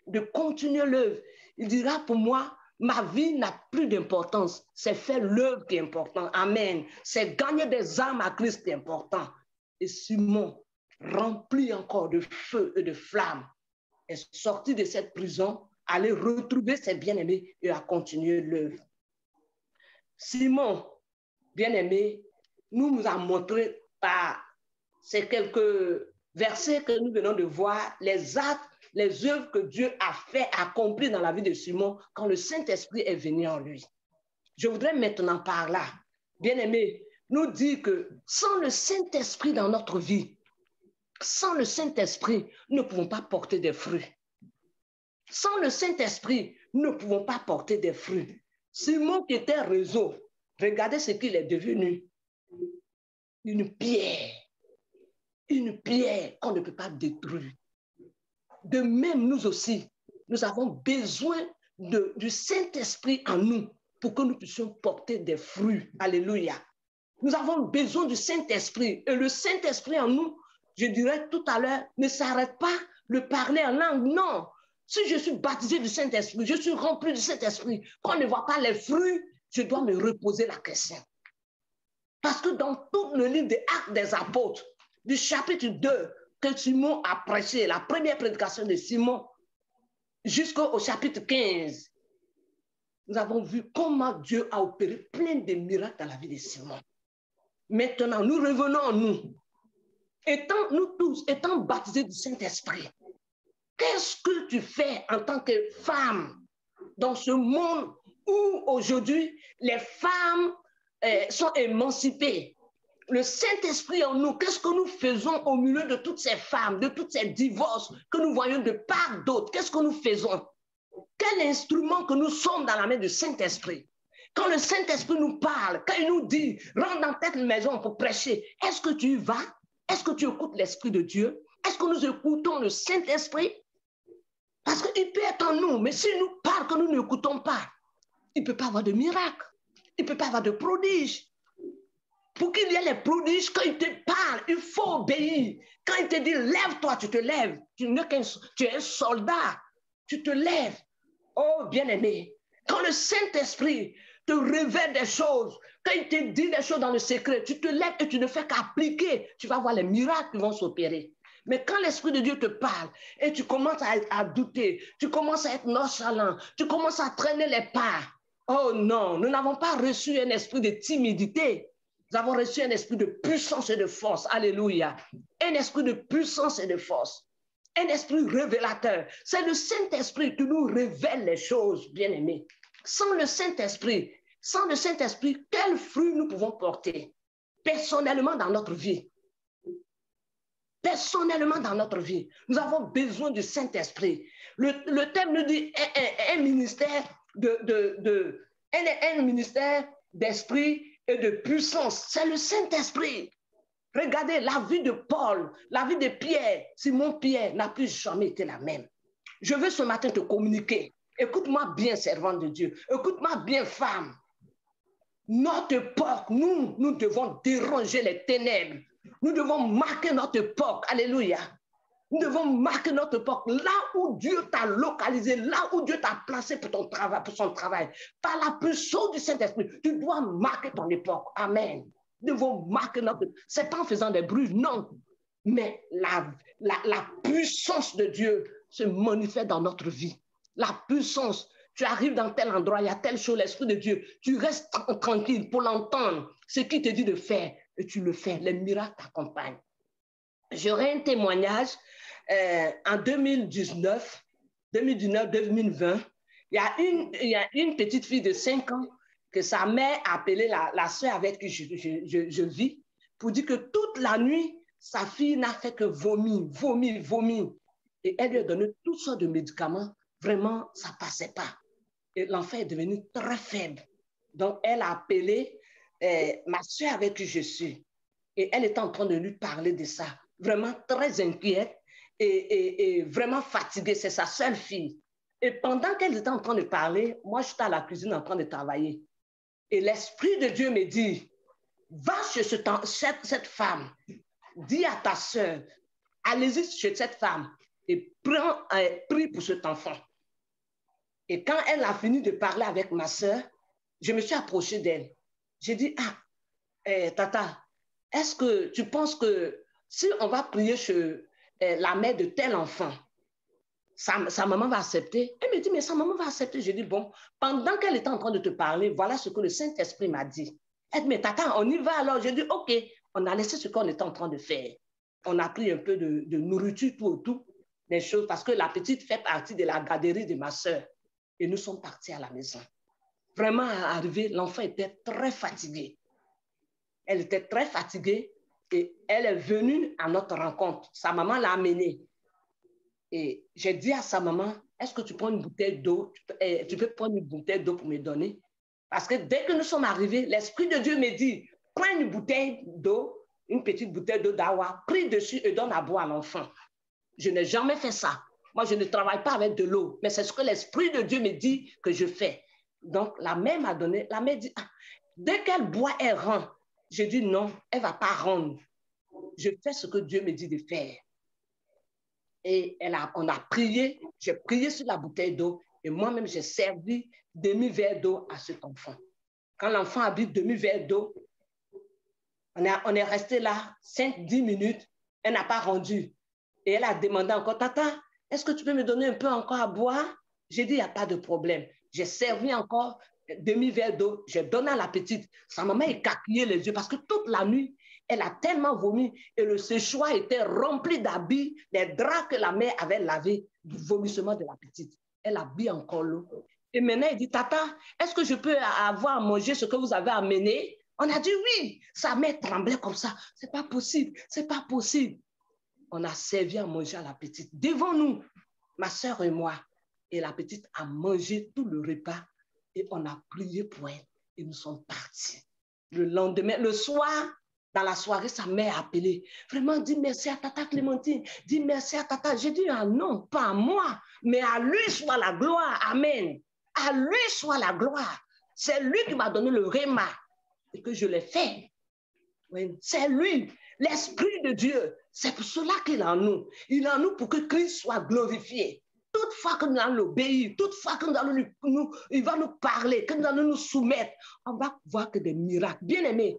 De continuer l'œuvre. Il dira, pour moi, ma vie n'a plus d'importance. C'est faire l'œuvre qui est important. Amen. C'est gagner des âmes à Christ qui est important. Et Simon, rempli encore de feu et de flamme, est sorti de cette prison, allait retrouver ses bien-aimés et a continué l'œuvre. Simon, bien-aimé, nous a montré par ces quelques versets que nous venons de voir les actes, les œuvres que Dieu a fait, accompli dans la vie de Simon quand le Saint-Esprit est venu en lui. Je voudrais maintenant par là, bien-aimé, nous dire que sans le Saint-Esprit dans notre vie, sans le Saint-Esprit, nous ne pouvons pas porter des fruits. Sans le Saint-Esprit, nous ne pouvons pas porter des fruits. Simon qui était réseau, regardez ce qu'il est devenu. Une pierre qu'on ne peut pas détruire. De même, nous aussi, nous avons besoin du Saint-Esprit en nous pour que nous puissions porter des fruits. Alléluia. Nous avons besoin du Saint-Esprit. Et le Saint-Esprit en nous, je dirais tout à l'heure, ne s'arrête pas de parler en langue. Non. Si je suis baptisé du Saint-Esprit, je suis rempli du Saint-Esprit, quand on ne voit pas les fruits, je dois me reposer la question. Parce que dans tout le livre des Actes des Apôtres, du chapitre 2, que Simon a prêché, la première prédication de Simon, jusqu'au chapitre 15, nous avons vu comment Dieu a opéré plein de miracles dans la vie de Simon. Maintenant, nous revenons en nous. Nous tous, étant baptisés du Saint-Esprit, qu'est-ce que tu fais en tant que femme dans ce monde où aujourd'hui les femmes sont émancipées? Le Saint-Esprit en nous, qu'est-ce que nous faisons au milieu de toutes ces femmes, de toutes ces divorces que nous voyons de part d'autre? Qu'est-ce que nous faisons? Quel instrument que nous sommes dans la main du Saint-Esprit? Quand le Saint-Esprit nous parle, quand il nous dit, rentre dans telle maison pour prêcher, est-ce que tu y vas? Est-ce que tu écoutes l'Esprit de Dieu? Est-ce que nous écoutons le Saint-Esprit? Parce qu'il peut être en nous, mais s'il nous parle que nous n'écoutons pas, il ne peut pas avoir de miracle. Il ne peut pas avoir de prodige. Pour qu'il y ait les prodiges, quand il te parle, il faut obéir. Quand il te dit, lève-toi, tu te lèves. Tu es un soldat. Tu te lèves. Oh, bien-aimé, quand le Saint-Esprit te révèle des choses, quand il te dit des choses dans le secret, tu te lèves et tu ne fais qu'appliquer. Tu vas voir les miracles qui vont s'opérer. Mais quand l'Esprit de Dieu te parle et tu commences à douter, tu commences à être nonchalant, tu commences à traîner les pas. Oh non, nous n'avons pas reçu un esprit de timidité. Nous avons reçu un esprit de puissance et de force. Alléluia. Un esprit de puissance et de force. Un esprit révélateur. C'est le Saint-Esprit qui nous révèle les choses, bien-aimés. Sans le Saint-Esprit, quels fruits nous pouvons porter personnellement dans notre vie? Personnellement dans notre vie, nous avons besoin du Saint-Esprit. Le thème nous dit un ministère un ministère d'esprit et de puissance. C'est le Saint-Esprit. Regardez la vie de Paul, la vie de Pierre. Simon-Pierre n'a plus jamais été la même. Je veux ce matin te communiquer. Écoute-moi bien, servant de Dieu. Écoute-moi bien, femme. Notre époque, nous devons déranger les ténèbres. Nous devons marquer notre époque. Alléluia. Nous devons marquer notre époque là où Dieu t'a localisé, là où Dieu t'a placé pour ton travail, pour son travail. Par la puissance du Saint-Esprit, tu dois marquer ton époque. Amen. Nous devons marquer notre époque. C'est pas en faisant des bruits, non. Mais la puissance de Dieu se manifeste dans notre vie. La puissance. Tu arrives dans tel endroit, il y a telle chose, l'Esprit de Dieu. Tu restes tranquille pour l'entendre, ce qu'il te dit de faire, et tu le fais. Les miracles t'accompagnent. J'aurai un témoignage en 2019, 2020. Il y a une petite fille de 5 ans que sa mère a appelé la soeur avec qui je vis pour dire que toute la nuit, sa fille n'a fait que vomir. Et elle lui a donné toutes sortes de médicaments. Vraiment, ça ne passait pas. Et l'enfant est devenu très faible. Donc, elle a appelé ma soeur avec qui je suis. Et elle était en train de lui parler de ça. Vraiment très inquiète et vraiment fatiguée. C'est sa seule fille. Et pendant qu'elle était en train de parler, moi, j'étais à la cuisine en train de travailler. Et l'Esprit de Dieu me dit, va chez cette femme, dis à ta soeur, allez-y chez cette femme et prie pour cet enfant. Et quand elle a fini de parler avec ma soeur, je me suis approchée d'elle. J'ai dit, Tata, est-ce que tu penses que si on va prier chez la mère de tel enfant, sa maman va accepter? Elle me dit, mais sa maman va accepter. Je dis, bon, pendant qu'elle était en train de te parler, voilà ce que le Saint-Esprit m'a dit. Elle dit, mais Tata, on y va alors. Je dis, OK, on a laissé ce qu'on était en train de faire. On a pris un peu de nourriture, tout, des choses, parce que la petite fait partie de la garderie de ma soeur. Et nous sommes partis à la maison. Vraiment, à arriver, l'enfant était très fatigué. Elle était très fatiguée et elle est venue à notre rencontre. Sa maman l'a amenée. Et j'ai dit à sa maman, est-ce que tu prends une bouteille d'eau? Tu peux prendre une bouteille d'eau pour me donner? Parce que dès que nous sommes arrivés, l'Esprit de Dieu me dit, prends une bouteille d'eau, une petite bouteille d'eau d'Awa, prie dessus et donne à boire à l'enfant. Je n'ai jamais fait ça. Moi, je ne travaille pas avec de l'eau, mais c'est ce que l'Esprit de Dieu me dit que je fais. Donc, la mère m'a donné, la mère dit, dès qu'elle boit, elle rend. J'ai dit non, elle ne va pas rendre. Je fais ce que Dieu me dit de faire. Et on a prié, j'ai prié sur la bouteille d'eau et moi-même, j'ai servi demi-verre d'eau à cet enfant. Quand l'enfant a bu demi-verre d'eau, on est resté là 5-10 minutes, elle n'a pas rendu. Et elle a demandé encore, Tata, est-ce que tu peux me donner un peu encore à boire? J'ai dit, il n'y a pas de problème. J'ai servi encore demi-verre d'eau, j'ai donné à la petite. Sa maman écarquillait les yeux parce que toute la nuit, elle a tellement vomi et le séchoir était rempli d'habits, des draps que la mère avait lavés du vomissement de la petite. Elle a bu encore l'eau. Et maintenant, elle dit, Tata, est-ce que je peux avoir à manger ce que vous avez amené? On a dit oui. Sa mère tremblait comme ça. C'est pas possible, c'est pas possible. On a servi à manger à la petite devant nous, ma soeur et moi. Et la petite a mangé tout le repas et on a prié pour elle. Et nous sommes partis. Le lendemain, le soir, dans la soirée, sa mère a appelé. Vraiment, dis merci à Tata Clémentine. Dis merci à Tata. J'ai dit, ah non, pas à moi, mais à lui soit la gloire. Amen. À lui soit la gloire. C'est lui qui m'a donné le réma et que je l'ai fait. Oui, c'est lui, l'Esprit de Dieu. C'est pour cela qu'il est en nous. Il est en nous pour que Christ soit glorifié. Toutefois que nous allons l'obéir, toutefois que il va nous parler, que nous allons nous soumettre, on va voir que des miracles. Bien aimé,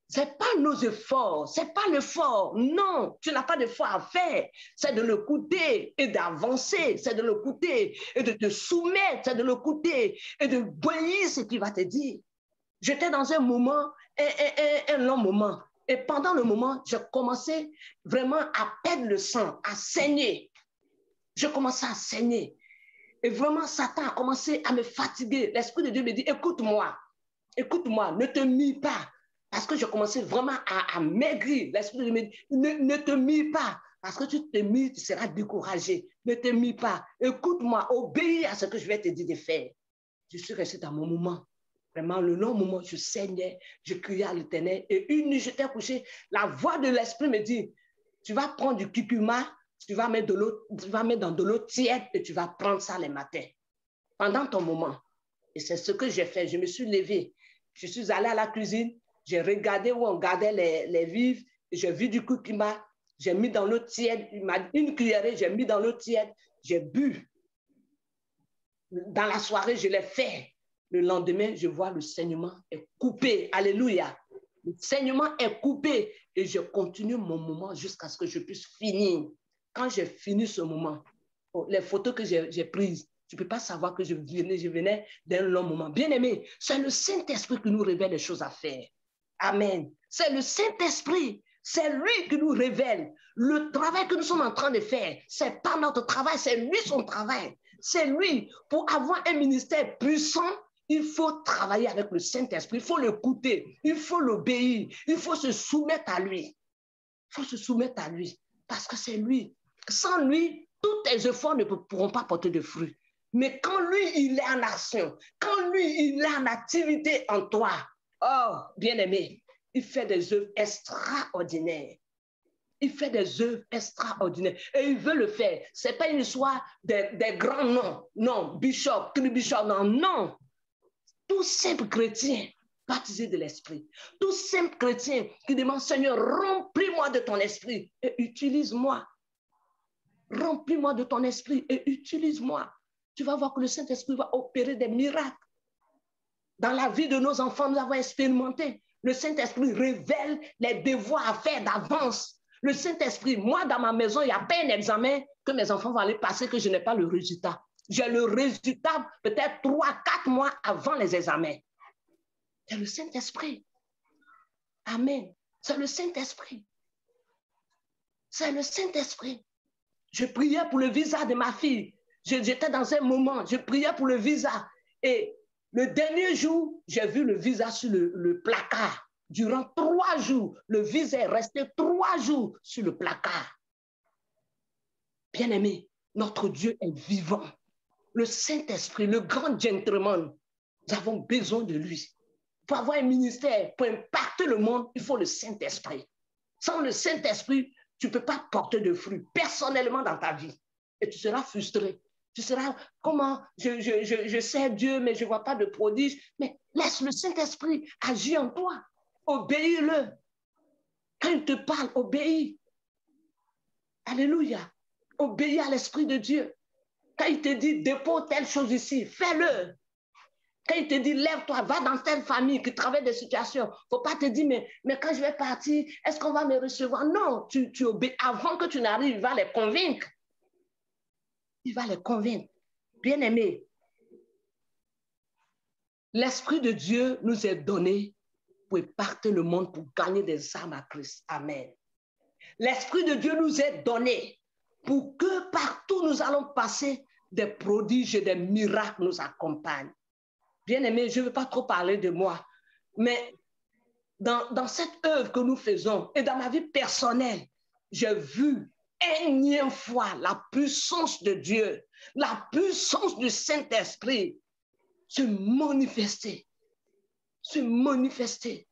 ce n'est pas nos efforts, ce n'est pas l'effort. Non, tu n'as pas d'effort à faire. C'est de l'écouter et d'avancer. C'est de l'écouter et de te soumettre. C'est de l'écouter et de boire ce qu'il va te dire. J'étais dans un moment, un long moment. Et pendant le moment, je commençais vraiment à perdre le sang, à saigner. Je commençais à saigner. Et vraiment, Satan a commencé à me fatiguer. L'Esprit de Dieu me dit, écoute-moi, écoute-moi, ne te mie pas. Parce que je commençais vraiment à maigrir. L'Esprit de Dieu me dit, ne te mie pas. Parce que tu te mis, tu seras découragé. Ne te mie pas. Écoute-moi, obéis à ce que je vais te dire de faire. Je suis resté dans mon moment. Vraiment, le long moment, je saignais, je criais à l'Éternel. Et une nuit, j'étais couché. La voix de l'Esprit me dit, tu vas prendre du curcuma, tu vas mettre dans de l'eau tiède et tu vas prendre ça les matins. Pendant ton moment. Et c'est ce que j'ai fait. Je me suis levée. Je suis allée à la cuisine. J'ai regardé où on gardait les vivres. J'ai vu du curcuma. J'ai mis dans l'eau tiède. Une cuillerée, j'ai mis dans l'eau tiède. J'ai bu. Dans la soirée, je l'ai fait. Le lendemain, je vois le saignement est coupé. Alléluia. Le saignement est coupé et je continue mon moment jusqu'à ce que je puisse finir. Quand j'ai fini ce moment, les photos que j'ai prises, tu ne peux pas savoir que je venais d'un long moment. Bien aimé, c'est le Saint-Esprit qui nous révèle les choses à faire. Amen. C'est le Saint-Esprit. C'est lui qui nous révèle le travail que nous sommes en train de faire. C'est pas notre travail, c'est lui son travail. C'est lui. Pour avoir un ministère puissant, il faut travailler avec le Saint-Esprit, il faut l'écouter, il faut l'obéir, il faut se soumettre à lui. Il faut se soumettre à lui parce que c'est lui. Sans lui, tous tes efforts ne pourront pas porter de fruits. Mais quand lui, il est en action, quand lui, il est en activité en toi, oh, bien-aimé, il fait des œuvres extraordinaires. Il fait des œuvres extraordinaires. Et il veut le faire. Ce n'est pas une histoire des grands noms. Non, bishop, non, non. Tout simple chrétien baptisé de l'esprit. Tout simple chrétien qui demande, Seigneur, remplis-moi de ton esprit et utilise-moi. Remplis-moi de ton esprit et utilise-moi. Tu vas voir que le Saint-Esprit va opérer des miracles. Dans la vie de nos enfants, nous avons expérimenté. Le Saint-Esprit révèle les devoirs à faire d'avance. Le Saint-Esprit, moi, dans ma maison, il n'y a pas un examen que mes enfants vont aller passer que je n'ai pas le résultat. J'ai le résultat peut-être 3-4 mois avant les examens. C'est le Saint-Esprit. Amen. C'est le Saint-Esprit. C'est le Saint-Esprit. Je priais pour le visa de ma fille. J'étais dans un moment, je priais pour le visa. Et le dernier jour, j'ai vu le visa sur le placard. Durant 3 jours, le visa est resté 3 jours sur le placard. Bien-aimé, notre Dieu est vivant. Le Saint-Esprit, le grand gentleman, nous avons besoin de lui. Pour avoir un ministère, pour impacter le monde, il faut le Saint-Esprit. Sans le Saint-Esprit, tu ne peux pas porter de fruits personnellement dans ta vie. Et tu seras frustré. Tu seras, comment, je sais Dieu, mais je ne vois pas de prodige. Mais laisse le Saint-Esprit agir en toi. Obéis-le. Quand il te parle, obéis. Alléluia. Obéis à l'Esprit de Dieu. Quand il te dit, dépose telle chose ici, fais-le. Quand il te dit, lève-toi, va dans telle famille qui traverse des situations, il ne faut pas te dire, mais quand je vais partir, est-ce qu'on va me recevoir? Non, tu obéis. Avant que tu n'arrives, il va les convaincre. Il va les convaincre. Bien-aimés, l'Esprit de Dieu nous est donné pour impacter le monde, pour gagner des âmes à Christ. Amen. L'Esprit de Dieu nous est donné pour que partout nous allons passer, des prodiges et des miracles nous accompagnent. Bien-aimés, je ne veux pas trop parler de moi, mais dans cette œuvre que nous faisons et dans ma vie personnelle, j'ai vu énième fois la puissance de Dieu, la puissance du Saint-Esprit se manifester. se manifester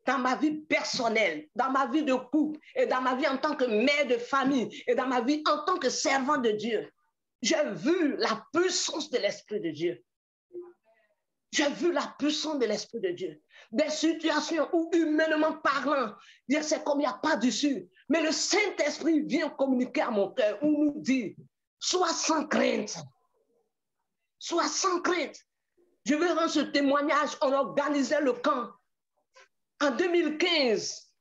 dans ma vie personnelle, dans ma vie de couple et dans ma vie en tant que mère de famille et dans ma vie en tant que servant de Dieu. J'ai vu la puissance de l'Esprit de Dieu. J'ai vu la puissance de l'Esprit de Dieu. Des situations où, humainement parlant, c'est comme il n'y a pas d'issue. Mais le Saint-Esprit vient communiquer à mon cœur, où nous dit, sois sans crainte. Sois sans crainte. Je veux rendre ce témoignage. On organisait le camp. En 2015,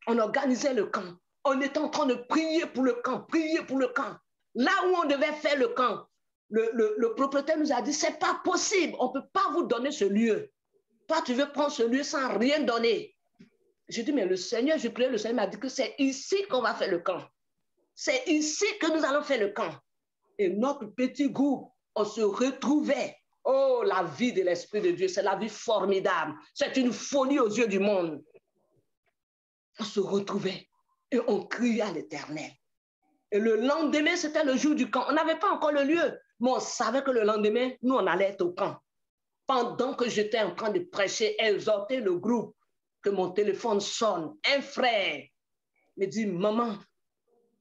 on organisait le camp. On était en train de prier pour le camp, prier pour le camp. Là où on devait faire le camp, le propriétaire nous a dit, c'est pas possible, on ne peut pas vous donner ce lieu. Toi, tu veux prendre ce lieu sans rien donner. J'ai dit, mais le Seigneur, je priais, le Seigneur m'a dit que c'est ici qu'on va faire le camp. C'est ici que nous allons faire le camp. Et notre petit groupe, on se retrouvait. Oh, la vie de l'Esprit de Dieu, c'est la vie formidable. C'est une folie aux yeux du monde. On se retrouvait et on criait à l'Éternel. Et le lendemain, c'était le jour du camp. On n'avait pas encore le lieu, mais on savait que le lendemain, nous, on allait être au camp. Pendant que j'étais en train de prêcher, exhorter le groupe, que mon téléphone sonne. Un frère me dit, maman,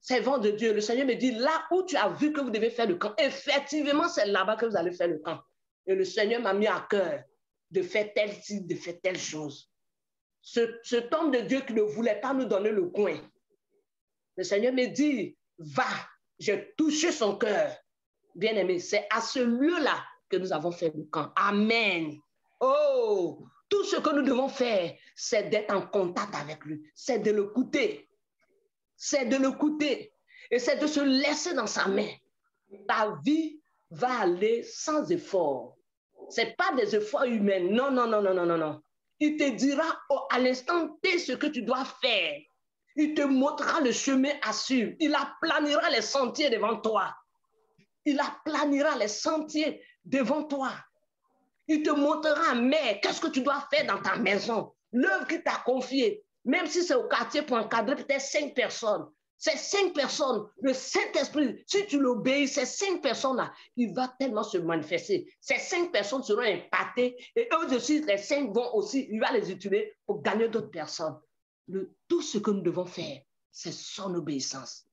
servant de Dieu, le Seigneur me dit, là où tu as vu que vous devez faire le camp, effectivement, c'est là-bas que vous allez faire le camp. Et le Seigneur m'a mis à cœur de faire tel type, de faire telle chose. Cet homme de Dieu qui ne voulait pas nous donner le coin, le Seigneur me dit, va, j'ai touché son cœur. Bien-aimé, c'est à ce lieu-là que nous avons fait le camp. Amen. Oh, tout ce que nous devons faire, c'est d'être en contact avec lui, c'est de l'écouter. C'est de l'écouter et c'est de se laisser dans sa main. Ta vie va aller sans effort. Ce n'est pas des efforts humains. Non, non, non, non, non, non, non. Il te dira à l'instant T ce que tu dois faire. Il te montrera le chemin à suivre. Il aplanira les sentiers devant toi. Il aplanira les sentiers devant toi. Il te montrera, mais qu'est-ce que tu dois faire dans ta maison? L'œuvre qu'il t'a confiée, même si c'est au quartier pour encadrer peut-être 5 personnes. Ces 5 personnes, le Saint-Esprit, si tu l'obéis, ces 5 personnes-là, il va tellement se manifester. Ces 5 personnes seront impactées et eux aussi, les 5 vont aussi, il va les utiliser pour gagner d'autres personnes. Tout ce que nous devons faire, c'est son obéissance.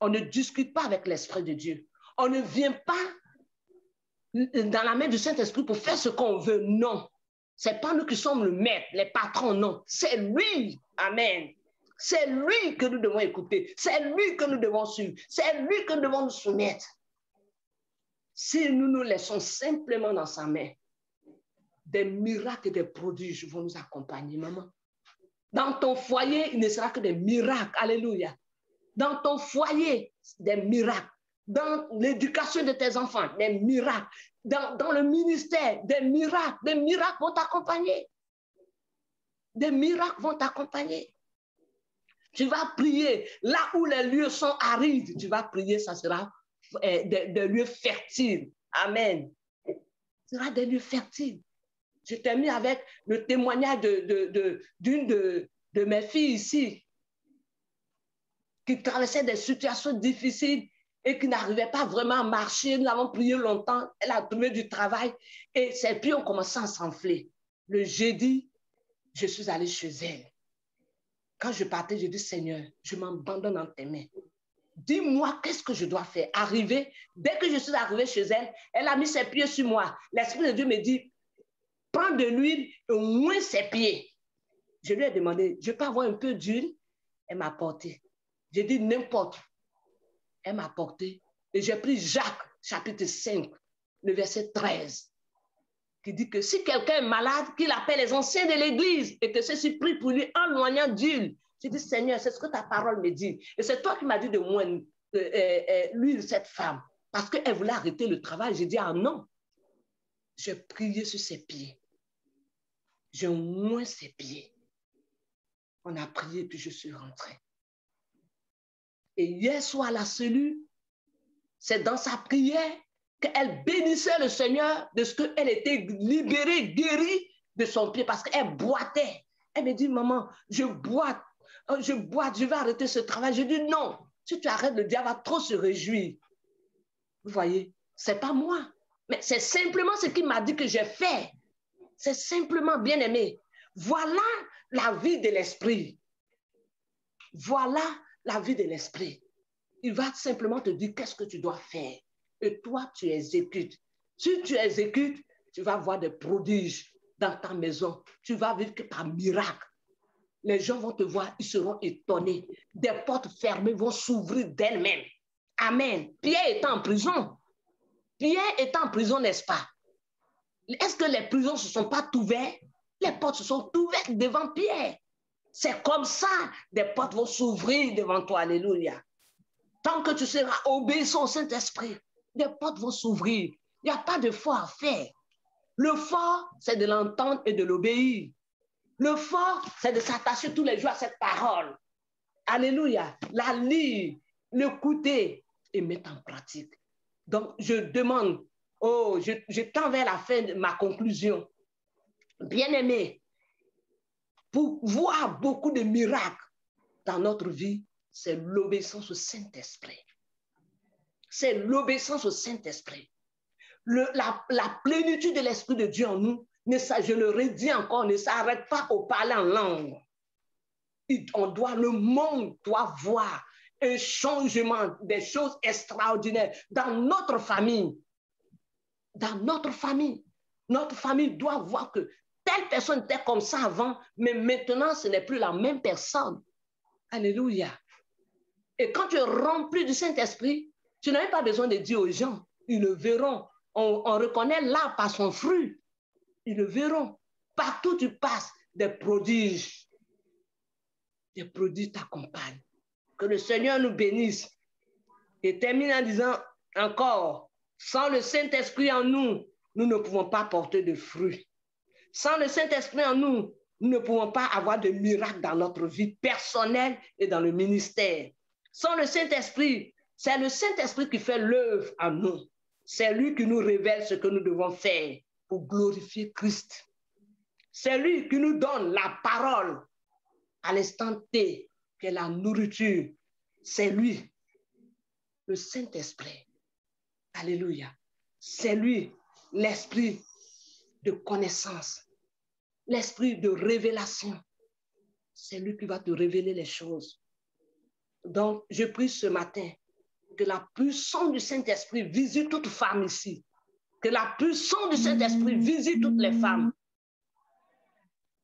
On ne discute pas avec l'Esprit de Dieu. On ne vient pas dans la main du Saint-Esprit pour faire ce qu'on veut. Non. Ce n'est pas nous qui sommes le maître, les patrons, non. C'est lui. Amen. C'est lui que nous devons écouter. C'est lui que nous devons suivre. C'est lui que nous devons nous soumettre. Si nous nous laissons simplement dans sa main, des miracles et des prodiges vont nous accompagner, maman. Dans ton foyer, il ne sera que des miracles. Alléluia. Dans ton foyer, des miracles. Dans l'éducation de tes enfants, des miracles. Dans le ministère, des miracles. Des miracles vont t'accompagner. Des miracles vont t'accompagner. Tu vas prier. Là où les lieux sont arides, tu vas prier, ça sera des lieux fertiles. Amen. Ce sera des lieux fertiles. Je termine avec le témoignage d'une de mes filles ici qui traversait des situations difficiles et qui n'arrivait pas vraiment à marcher. Nous avons prié longtemps. Elle a trouvé du travail et ses pieds ont commencé à s'enfler. Le jeudi, je suis allée chez elle. Quand je partais, je dis, Seigneur, je m'abandonne dans tes mains. Dis-moi qu'est-ce que je dois faire. Arriver, dès que je suis arrivée chez elle, elle a mis ses pieds sur moi. L'Esprit de Dieu me dit, prends de l'huile et au moins ses pieds. Je lui ai demandé, je peux avoir un peu d'huile? Elle m'a apporté. J'ai dit n'importe. Elle m'a apporté. Et j'ai pris Jacques, chapitre 5, le verset 13, qui dit que si quelqu'un est malade, qu'il appelle les anciens de l'Église et que ceux-ci prient pour lui en loignant d'huile. J'ai dit, Seigneur, c'est ce que ta parole me dit. Et c'est toi qui m'as dit de moi, l'huile, cette femme, parce qu'elle voulait arrêter le travail. J'ai dit, ah non. J'ai prié sur ses pieds. J'ai moins ses pieds. On a prié, puis je suis rentrée. Et hier soir à la cellule, c'est dans sa prière qu'elle bénissait le Seigneur de ce qu'elle était libérée, guérie de son pied, parce qu'elle boitait. Elle me dit, maman, je boite, je vais arrêter ce travail. Je dis, non, si tu arrêtes, le diable va trop se réjouir. Vous voyez, ce n'est pas moi, mais c'est simplement ce qu'il m'a dit que j'ai fait. C'est simplement, bien-aimé, voilà la vie de l'esprit. Voilà la vie de l'esprit. Il va simplement te dire qu'est-ce que tu dois faire. Et toi, tu exécutes. Si tu exécutes, tu vas voir des prodiges dans ta maison. Tu vas vivre que par miracle. Les gens vont te voir, ils seront étonnés. Des portes fermées vont s'ouvrir d'elles-mêmes. Amen. Pierre est en prison. Pierre est en prison, n'est-ce pas? Est-ce que les prisons ne se sont pas ouvertes? Les portes se sont ouvertes devant Pierre. C'est comme ça, des portes vont s'ouvrir devant toi. Alléluia. Tant que tu seras obéissant au Saint-Esprit, des portes vont s'ouvrir. Il n'y a pas de foi à faire. Le fort, c'est de l'entendre et de l'obéir. Le fort, c'est de s'attacher tous les jours à cette parole. Alléluia. La lire, l'écouter et mettre en pratique. Donc, je demande, je tends vers la fin de ma conclusion. Bien-aimé, pour voir beaucoup de miracles dans notre vie, c'est l'obéissance au Saint-Esprit. C'est l'obéissance au Saint-Esprit. La plénitude de l'Esprit de Dieu en nous, je le redis encore, ne s'arrête pas au parler en langue. Le monde doit voir un changement, des choses extraordinaires dans notre famille. Dans notre famille. Notre famille doit voir que telle personne était comme ça avant, mais maintenant, ce n'est plus la même personne. Alléluia. Et quand tu es rempli du Saint-Esprit, tu n'as pas besoin de dire aux gens, ils le verront. On reconnaît l'arbre par son fruit. Ils le verront. Partout où tu passes, des prodiges. Des prodiges t'accompagnent. Que le Seigneur nous bénisse. Et termine en disant encore, sans le Saint-Esprit en nous, nous ne pouvons pas porter de fruits. Sans le Saint-Esprit en nous, nous ne pouvons pas avoir de miracles dans notre vie personnelle et dans le ministère. Sans le Saint-Esprit, c'est le Saint-Esprit qui fait l'œuvre en nous. C'est lui qui nous révèle ce que nous devons faire pour glorifier Christ. C'est lui qui nous donne la parole à l'instant T, qui est la nourriture. C'est lui, le Saint-Esprit. Alléluia. C'est lui, l'esprit de connaissance, l'esprit de révélation. C'est lui qui va te révéler les choses. Donc, je prie ce matin que la puissance du Saint-Esprit visite toute femme ici. Que la puissance du Saint-Esprit visite toutes les femmes.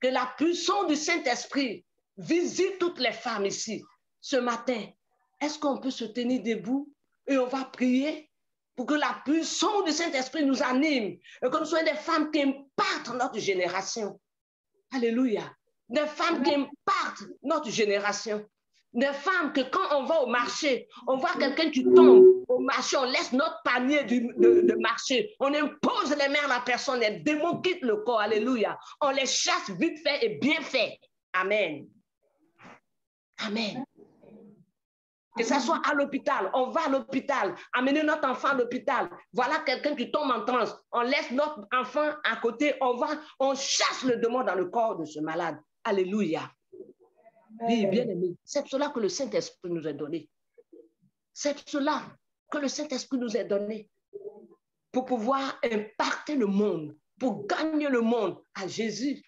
Que la puissance du Saint-Esprit visite toutes les femmes ici. Ce matin, est-ce qu'on peut se tenir debout et on va prier pour que la puissance du Saint-Esprit nous anime et que nous soyons des femmes qui impactent notre génération. Alléluia. Des femmes qui impactent notre génération. Des femmes que quand on va au marché, on voit quelqu'un qui tombe au marché, on laisse notre panier de marché, on impose les mains à la personne, les démons quittent le corps, alléluia. On les chasse vite fait et bien fait. Amen. Amen. Que ça soit à l'hôpital, on va à l'hôpital, amener notre enfant à l'hôpital. Voilà quelqu'un qui tombe en transe, on laisse notre enfant à côté, on chasse le démon dans le corps de ce malade. Alléluia. Oui, bien aimé, c'est cela que le Saint-Esprit nous a donné. C'est cela que le Saint-Esprit nous a donné pour pouvoir impacter le monde, pour gagner le monde à Jésus.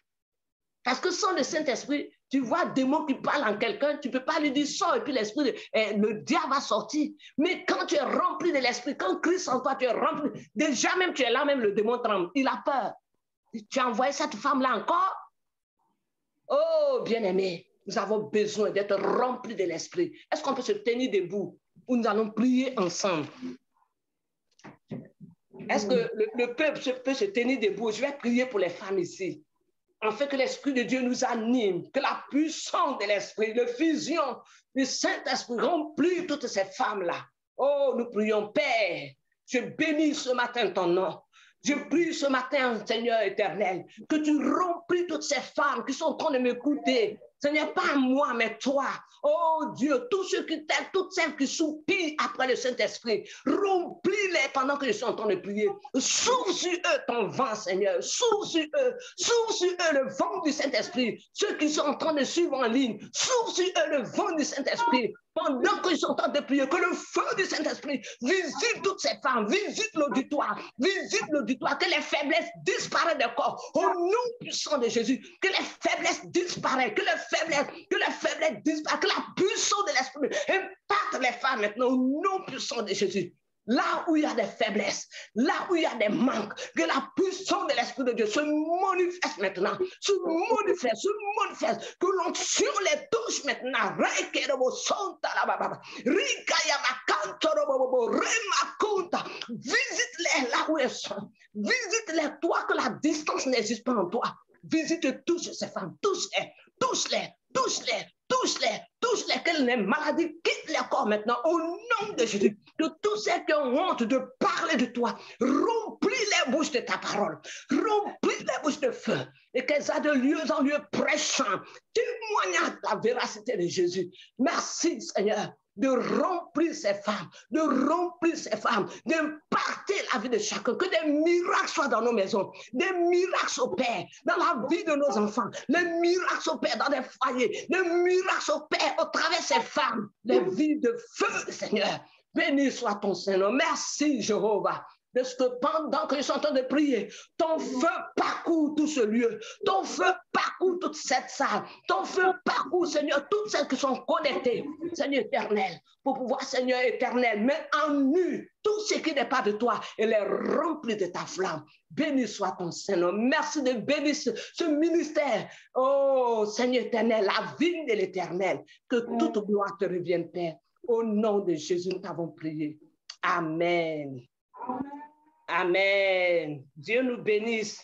Parce que sans le Saint-Esprit, tu vois un démon qui parle en quelqu'un, tu ne peux pas lui dire sors et puis le diable va sortir. Mais quand tu es rempli de l'Esprit, quand Christ en toi, tu es rempli, déjà même tu es là, même le démon tremble, il a peur. Tu as envoyé cette femme-là encore? Oh, bien-aimé, nous avons besoin d'être remplis de l'Esprit. Est-ce qu'on peut se tenir debout où nous allons prier ensemble? Est-ce que le peuple peut se tenir debout? Je vais prier pour les femmes ici. En fait, que l'Esprit de Dieu nous anime, que la puissance de l'Esprit, la fusion du Saint-Esprit remplisse toutes ces femmes-là. Oh, nous prions, Père, je bénis ce matin ton nom. Je prie ce matin, Seigneur éternel, que tu remplis toutes ces femmes qui sont en train de m'écouter, Seigneur, pas moi, mais toi. Oh Dieu, tous ceux qui t'aiment, toutes celles qui soupirent après le Saint-Esprit, remplis-les pendant que je suis en train de prier. Souffle sur eux ton vent, Seigneur. Souffle sur eux le vent du Saint-Esprit. Ceux qui sont en train de suivre en ligne, souffle sur eux le vent du Saint-Esprit. Pendant que je suis en train de prier, que le feu du Saint-Esprit visite toutes ces femmes, visite l'auditoire, que les faiblesses disparaissent des corps. Au nom puissant de Jésus, que les faiblesses disparaissent, que les faiblesses disparaissent, que la puissance de l'Esprit impacte les femmes maintenant au nom puissant de Jésus. Là où il y a des faiblesses, là où il y a des manques, que la puissance de l'Esprit de Dieu se manifeste maintenant, se manifeste, que l'onction les touche maintenant. Visite-les là où elles sont. Visite-les, toi, que la distance n'existe pas en toi. Visite, touche ces femmes, touche-les, que les maladies quittent les corps maintenant au nom de Jésus. De tous ceux qui ont honte de parler de toi, remplis les bouches de ta parole, remplis les bouches de feu, et qu'elles aient de lieu en lieu prêchant, témoignant de la véracité de Jésus. Merci Seigneur de remplir ces femmes, d'imparter la vie de chacun, que des miracles soient dans nos maisons, des miracles opèrent dans la vie de nos enfants, les miracles opèrent dans des foyers, des miracles opèrent au travers de ces femmes, les vies de feu, Seigneur. Béni soit ton Seigneur. Merci, Jéhovah. De ce que pendant que je suis en train de prier, ton feu parcourt tout ce lieu, ton feu parcourt toute cette salle, ton feu parcourt, Seigneur, toutes celles qui sont connectées, Seigneur éternel, pour pouvoir, Seigneur éternel, mettre en nu tout ce qui n'est pas de toi et les remplir de ta flamme. Béni soit ton Seigneur. Merci de bénir ce ministère. Oh, Seigneur éternel, la vie de l'éternel, que toute gloire te revienne, Père. Au nom de Jésus, nous t'avons prié. Amen. Amen. Dieu nous bénisse.